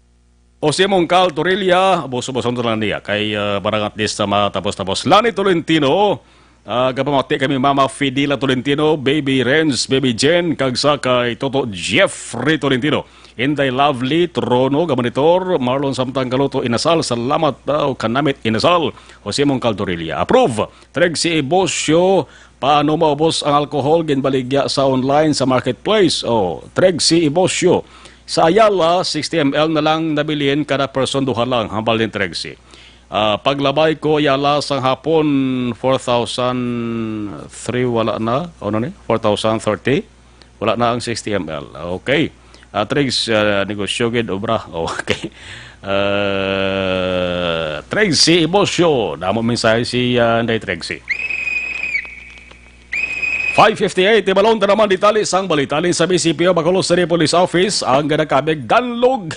O si Mongcal Torilla, buso-buso lang niya. Kay barang at least matapos-tapos. Lani Tolentino, gabamati kami Mama Fidila Tolentino, Baby Renz, Baby Jen, kagsa kay Toto Jeffrey Tolentino. Inday Lovely, Trono, Gabanitor, Marlon Samtang Galuto, Inasal, salamat daw kanamit Inasal, Jose Mongcal Torilla. Approve, Treg si Ibosyo, paano maubos ang alcohol, ginbaligya sa online sa marketplace. Treg si Ibosyo. Sa Ayala, 60 ml na lang nabilihin kada person, duha lang, hambal din Treg si. Paglabay ko Ayala sang hapon 4,003 wala na. Ano ni? 4,030. Wala na ang 60 ml. Okay. Triggs negosyo gid obra. Okay. Triggs si Ibosyo. Damo mensahe si Nday Triggs. 5:58 ibalon ta naman ditali sang balitalin sa BCPO Bacolod City Police Office ang ganakabig danlog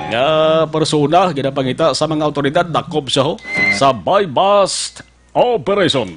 nga persona ginapangita sa mga otoridad dakop siya sa buy-bust operation.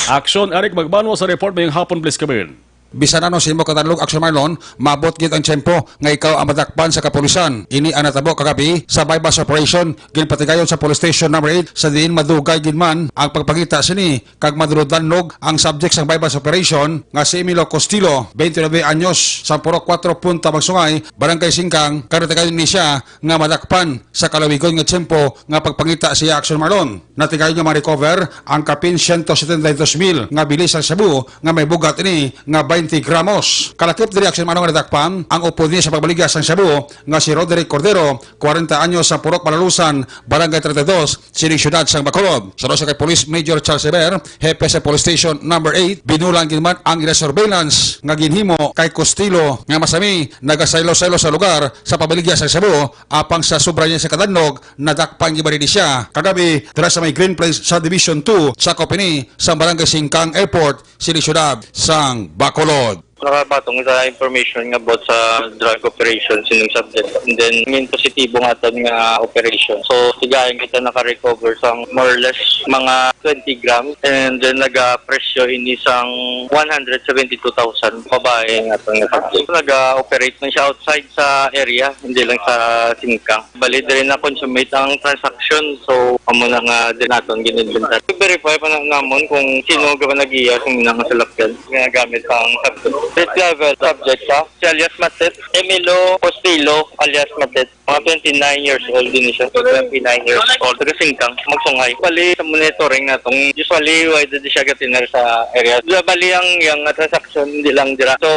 Aksyon Eric Magbanwa sa report mayong hapon, please come in. Bisan ano simo katanlog Aksyon Marlon, mabot gid ang tiyempo nga ikaw ang madakpan sa kapulisan. Ini ang natabo kagabi sa bypass operation ginpatigayon sa police station number 8 sa diin madugay gid man ang pagpangita sini kag madulod-danlog ang subject sa bypass operation nga si Emilio Costilo, 29 anyos, sa Purok 4 Punta Magsungay, Barangay Singkang. Karatigayon ni siya nga madakpan sa kalawigon nga tiyempo nga pagpangita siya Aksyon Marlon. Natigayon nga ma-recover ang kapin 172,000 nga bilis sa Cebu nga may bugat ini nga 20 gramos. Kalakip diri Aksyon Marlon nga nadakpan ang upo niya sa pagbaligas ng Cebu nga si Roderick Cordero, 40 anyos, sa Purok Palalusan, Barangay 32, Sining Syudad sang Bacolod. Sa kay Police Major Charles Sever, hepe sa Police Station number 8, binulang ginman ang surveillance nga ginhimo kay Costilo nga masami nagasaylo-saylo sa lugar sa pagbaligas ng Cebu apang sa sobra niya sa kadannog nadakpan gibari siya kagabi dira sa may Green Place sa Division 2 sa Kopini sa Barangay Singkang Airport, Sining Syudad sang Bacolod. Nakabatong sa information nga about sa drug operation sining subject. And then, ngin positibo nga ito nga operation. So, sigayan kita naka-recover sa more or less mga 20 grams. And then, nag-presyo in isang 172,000 babae nga ito nga subject. Nag-operate na siya outside sa area, hindi lang sa Singkang. Bali, din na consummate ang transaction. So, amo na nga din natin ginibintan. Verify pa na namon kung sino gawa nag-iya kung nga salakyan nga gamit ang subject. First level subject siya, si alias Matet, Emilio Costilo alias Matet, mga 29 years old din siya, 29 years old, taga Singkang, Magsungay. Bali sa monitoring na itong, usually wide di siya gatiner sa area. Bali ang transaction, hindi lang dira. So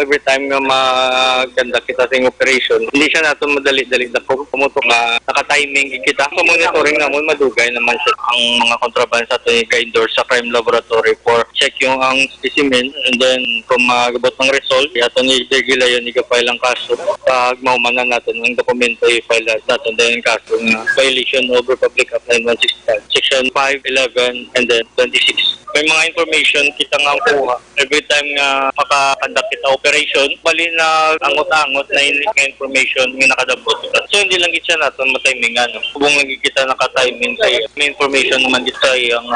every time nga maganda kita sa operation, hindi siya nato madali-dali na pumutok na naka-timing kita. So monitoring naman, madugay naman siya ang mga contraband sa ito i-endorse sa crime laboratory for check yung ang specimen, and then kung nagabot ng result, yato ni Gila yun, i-file ang kaso. Pag maumanan natin, ang dokumento i-file natin din ang kaso ng violation of Republic Act 9165, Section 5, 11, and then 26. May mga information kita nga kuha. Every time nga makakandak kita operation, bali na angot-angot na information nga nakadabot. So hindi lang kita natin matiming ano. Kung lagi kita nakatiming kay may information naman kita ang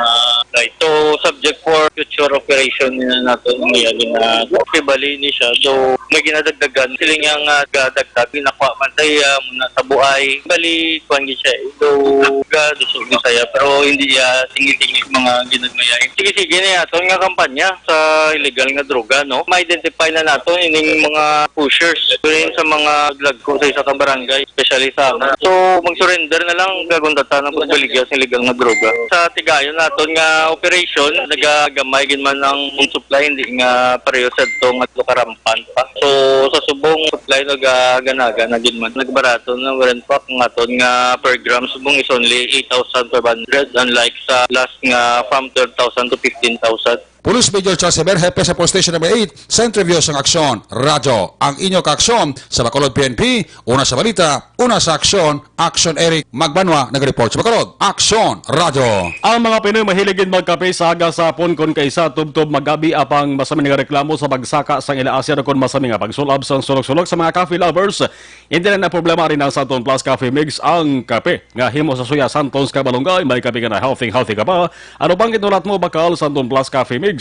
right. So subject for future operation na natin ngayon na bali ni siya. So may ginadagdagan sila nga gadagdag nakuha man tayo muna sa buhay. Bali kuan siya. So gadusog ni saya pero hindi tingil-tingil mga ginagmayain. Sige na yato nga kampanya sa illegal nga droga, no? Ma-identify na nato ining mga pushers rin sa mga glagko sa isa ka barangay, especially sa amin. So, mag-surrender na lang gagundatan ng pagbaligya sa illegal nga droga. Sa tigayon nato nga operation, nagagamay gin man ang supply, hindi nga pareho sa ito nga karampan pa. So, sa subong supply nagaganaga na gin man. Nagbarato na warrant pack nga to nga per gram subong is only 8,500 unlike sa last nga from 12,000 to 15,000. Police Major Charles Eber, Hepe sa Police Station number 8, sa interview sa Aksyon Radyo. Ang inyo ka-aksyon sa Bacolod PNP, una sa balita, una sa aksyon, Aksyon Eric Magbanwa, nag-report sa Bacolod. Aksyon Radyo. Ang mga Pinoy mahiligin magkape sa aga sa hapon kon kaysa tubtob magabi apang masaming nga reklamo sa bagsaka sang ilaasya kon masaming nga pagsulab sang sulok-sulok sa mga coffee lovers. Hindi na problema rin ang Santon Plus Coffee Mix ang kape. Nga himo sa suya Santos ka balunggay, may kape ka na healthy ka pa. Ano bang kinulat mo bakal Santon Plus Coffee Mix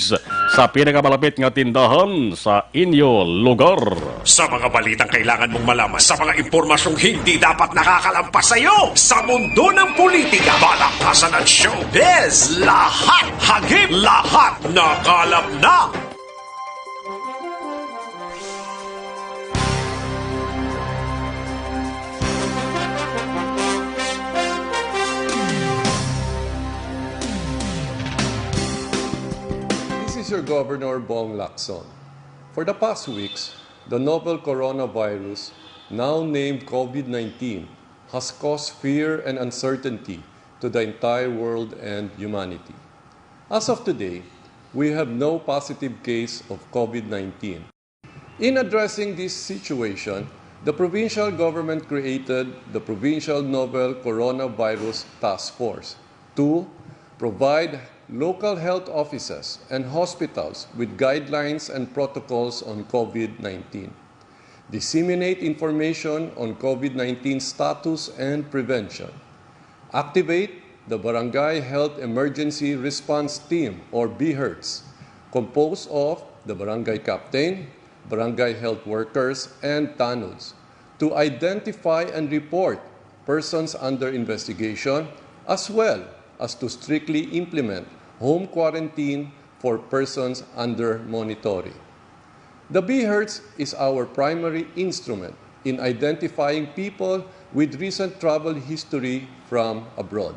sa pinakamalapit nga tindahan sa inyo lugar. Sa mga balitang kailangan mong malaman, sa mga impormasyong hindi dapat nakakalampas sa iyo, sa mundo ng politika, balakasan at showbiz, lahat hagip, lahat nakalap na. This is your Governor Bong Lacson. For the past weeks, the novel coronavirus, now named COVID-19, has caused fear and uncertainty to the entire world and humanity. As of today, we have no positive case of COVID-19. In addressing this situation, the provincial government created the Provincial Novel Coronavirus Task Force to provide local health offices and hospitals with guidelines and protocols on COVID-19, disseminate information on COVID-19 status and prevention, activate the Barangay Health Emergency Response Team or BHERTS, composed of the barangay captain, barangay health workers, and TANUDs, to identify and report persons under investigation as well as to strictly implement home quarantine for persons under monitoring. The BHERTS is our primary instrument in identifying people with recent travel history from abroad.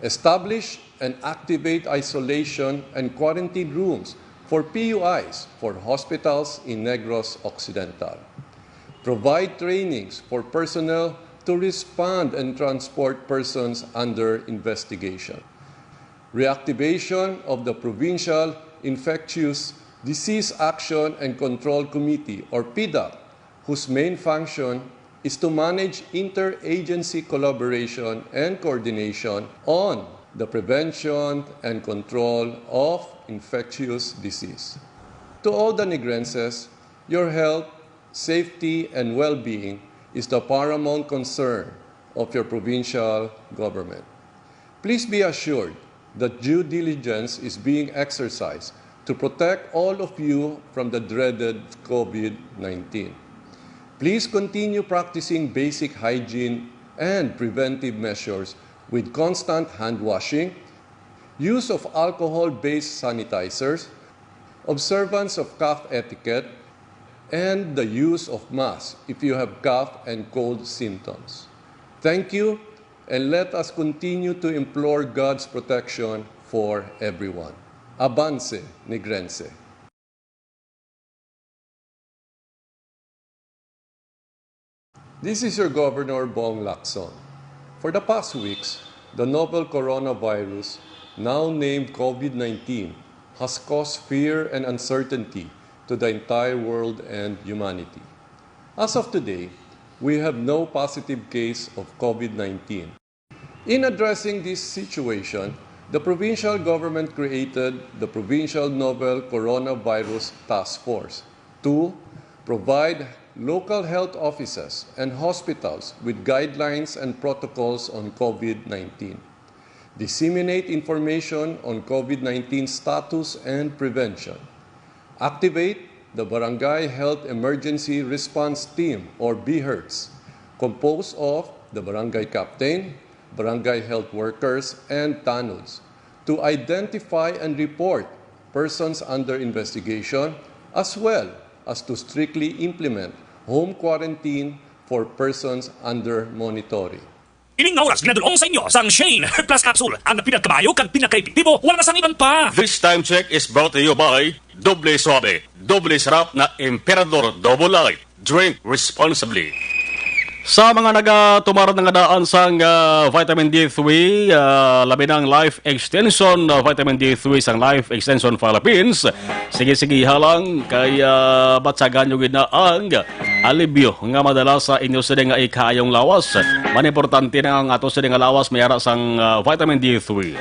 Establish and activate isolation and quarantine rooms for PUIs for hospitals in Negros Occidental. Provide trainings for personnel to respond and transport persons under investigation. Reactivation of the Provincial Infectious Disease Action and Control Committee, or PIDAC, whose main function is to manage interagency collaboration and coordination on the prevention and control of infectious disease. To all the Negrenses, your health, safety, and well-being is the paramount concern of your provincial government. Please be assured that due diligence is being exercised to protect all of you from the dreaded COVID-19. Please continue practicing basic hygiene and preventive measures with constant hand washing, use of alcohol-based sanitizers, observance of cough etiquette, and the use of masks if you have cough and cold symptoms. Thank you, and let us continue to implore God's protection for everyone. Avance, Negrense. This is your Governor Bong Lacson. For the past weeks, the novel coronavirus, now named COVID-19, has caused fear and uncertainty to the entire world and humanity. As of today, we have no positive case of COVID-19. In addressing this situation, the provincial government created the Provincial Novel Coronavirus Task Force to provide local health offices and hospitals with guidelines and protocols on COVID-19, disseminate information on COVID-19 status and prevention, activate the Barangay Health Emergency Response Team or BHERTS, composed of the Barangay Captain, Barangay Health Workers, and TANUDs, to identify and report persons under investigation as well as to strictly implement home quarantine for persons under monitoring. Ining nga oras ginadulong sa inyo sang Shane Plus Capsule. Ang pinagkabayo kag pinakaepektibo wala na sang iban pa. This time check is brought to you by Doble Suave, Doble Sarap na Emperador Double Light. Drink responsibly. Sa mga nagatumarad ng daan sang vitamin D3, labi ng Life Extension vitamin D3 sang Life Extension Philippines, sige-sige halang kay batsagan nyo gina ang alibyo nga madala sa inyo sa nga ikayong lawas. Manimportante na ang ato sa nga lawas mayara sang vitamin D3.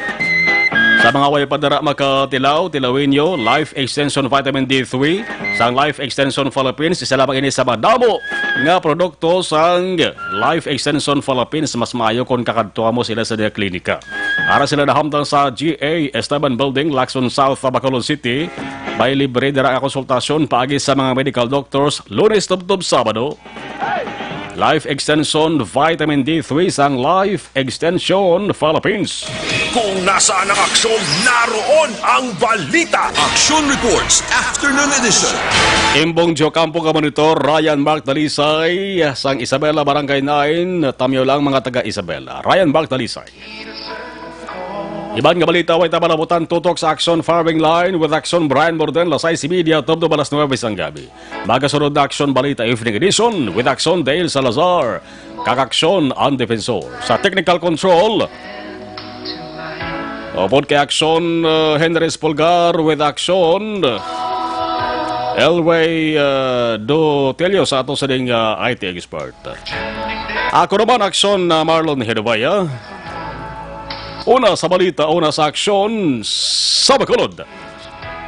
Sa mga way padara makatilaw, tilawin nyo Life Extension Vitamin D3 sang Life Extension Philippines. Isa lamang ini sa madamo nga produkto sang Life Extension Philippines. Mas maayo kung kakadtuwa mo sila sa dia klinika. Ara sila nahamtang sa GA Esteban Building, Lacson South, Bacolod City. May libre dara nga konsultasyon paagi sa mga medical doctors, Lunes, Tubtob, Sabado. Life Extension Vitamin D3 sang Life Extension Philippines. Kung nasaan ang aksyon, naroon ang balita. Aksyon Reports Afternoon Edition. Imbong Jocampo ka monitor, Ryan Mark Dalisay, sang Isabela Barangay 9, tamyo lang mga taga Isabela. Ryan Mark Dalisay. Iban nga balita, way tabalabutan tutok sa Aksyon Farming Line with Aksyon Brian Borden, Lasay si Media, Tobdo Balas 9 sang gabi. Magasunod na Aksyon Balita Evening Edition with Aksyon Dale Salazar, Kakaksyon ang Defensor. Sa Technical Control, upod kay Aksyon Henry Spolgar with Aksyon Elway Dotelio sa ato sa ding IT expert. Ako naman Aksyon Marlon Genovea. Una sa balita, una sa aksyon sa Bacolod.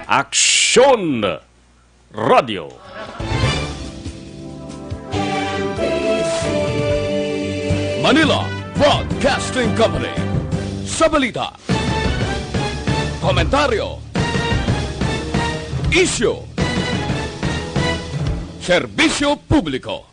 Aksyon Radio. Manila Broadcasting Company. Sa balita, komentaryo, isyu, serbisyo publiko.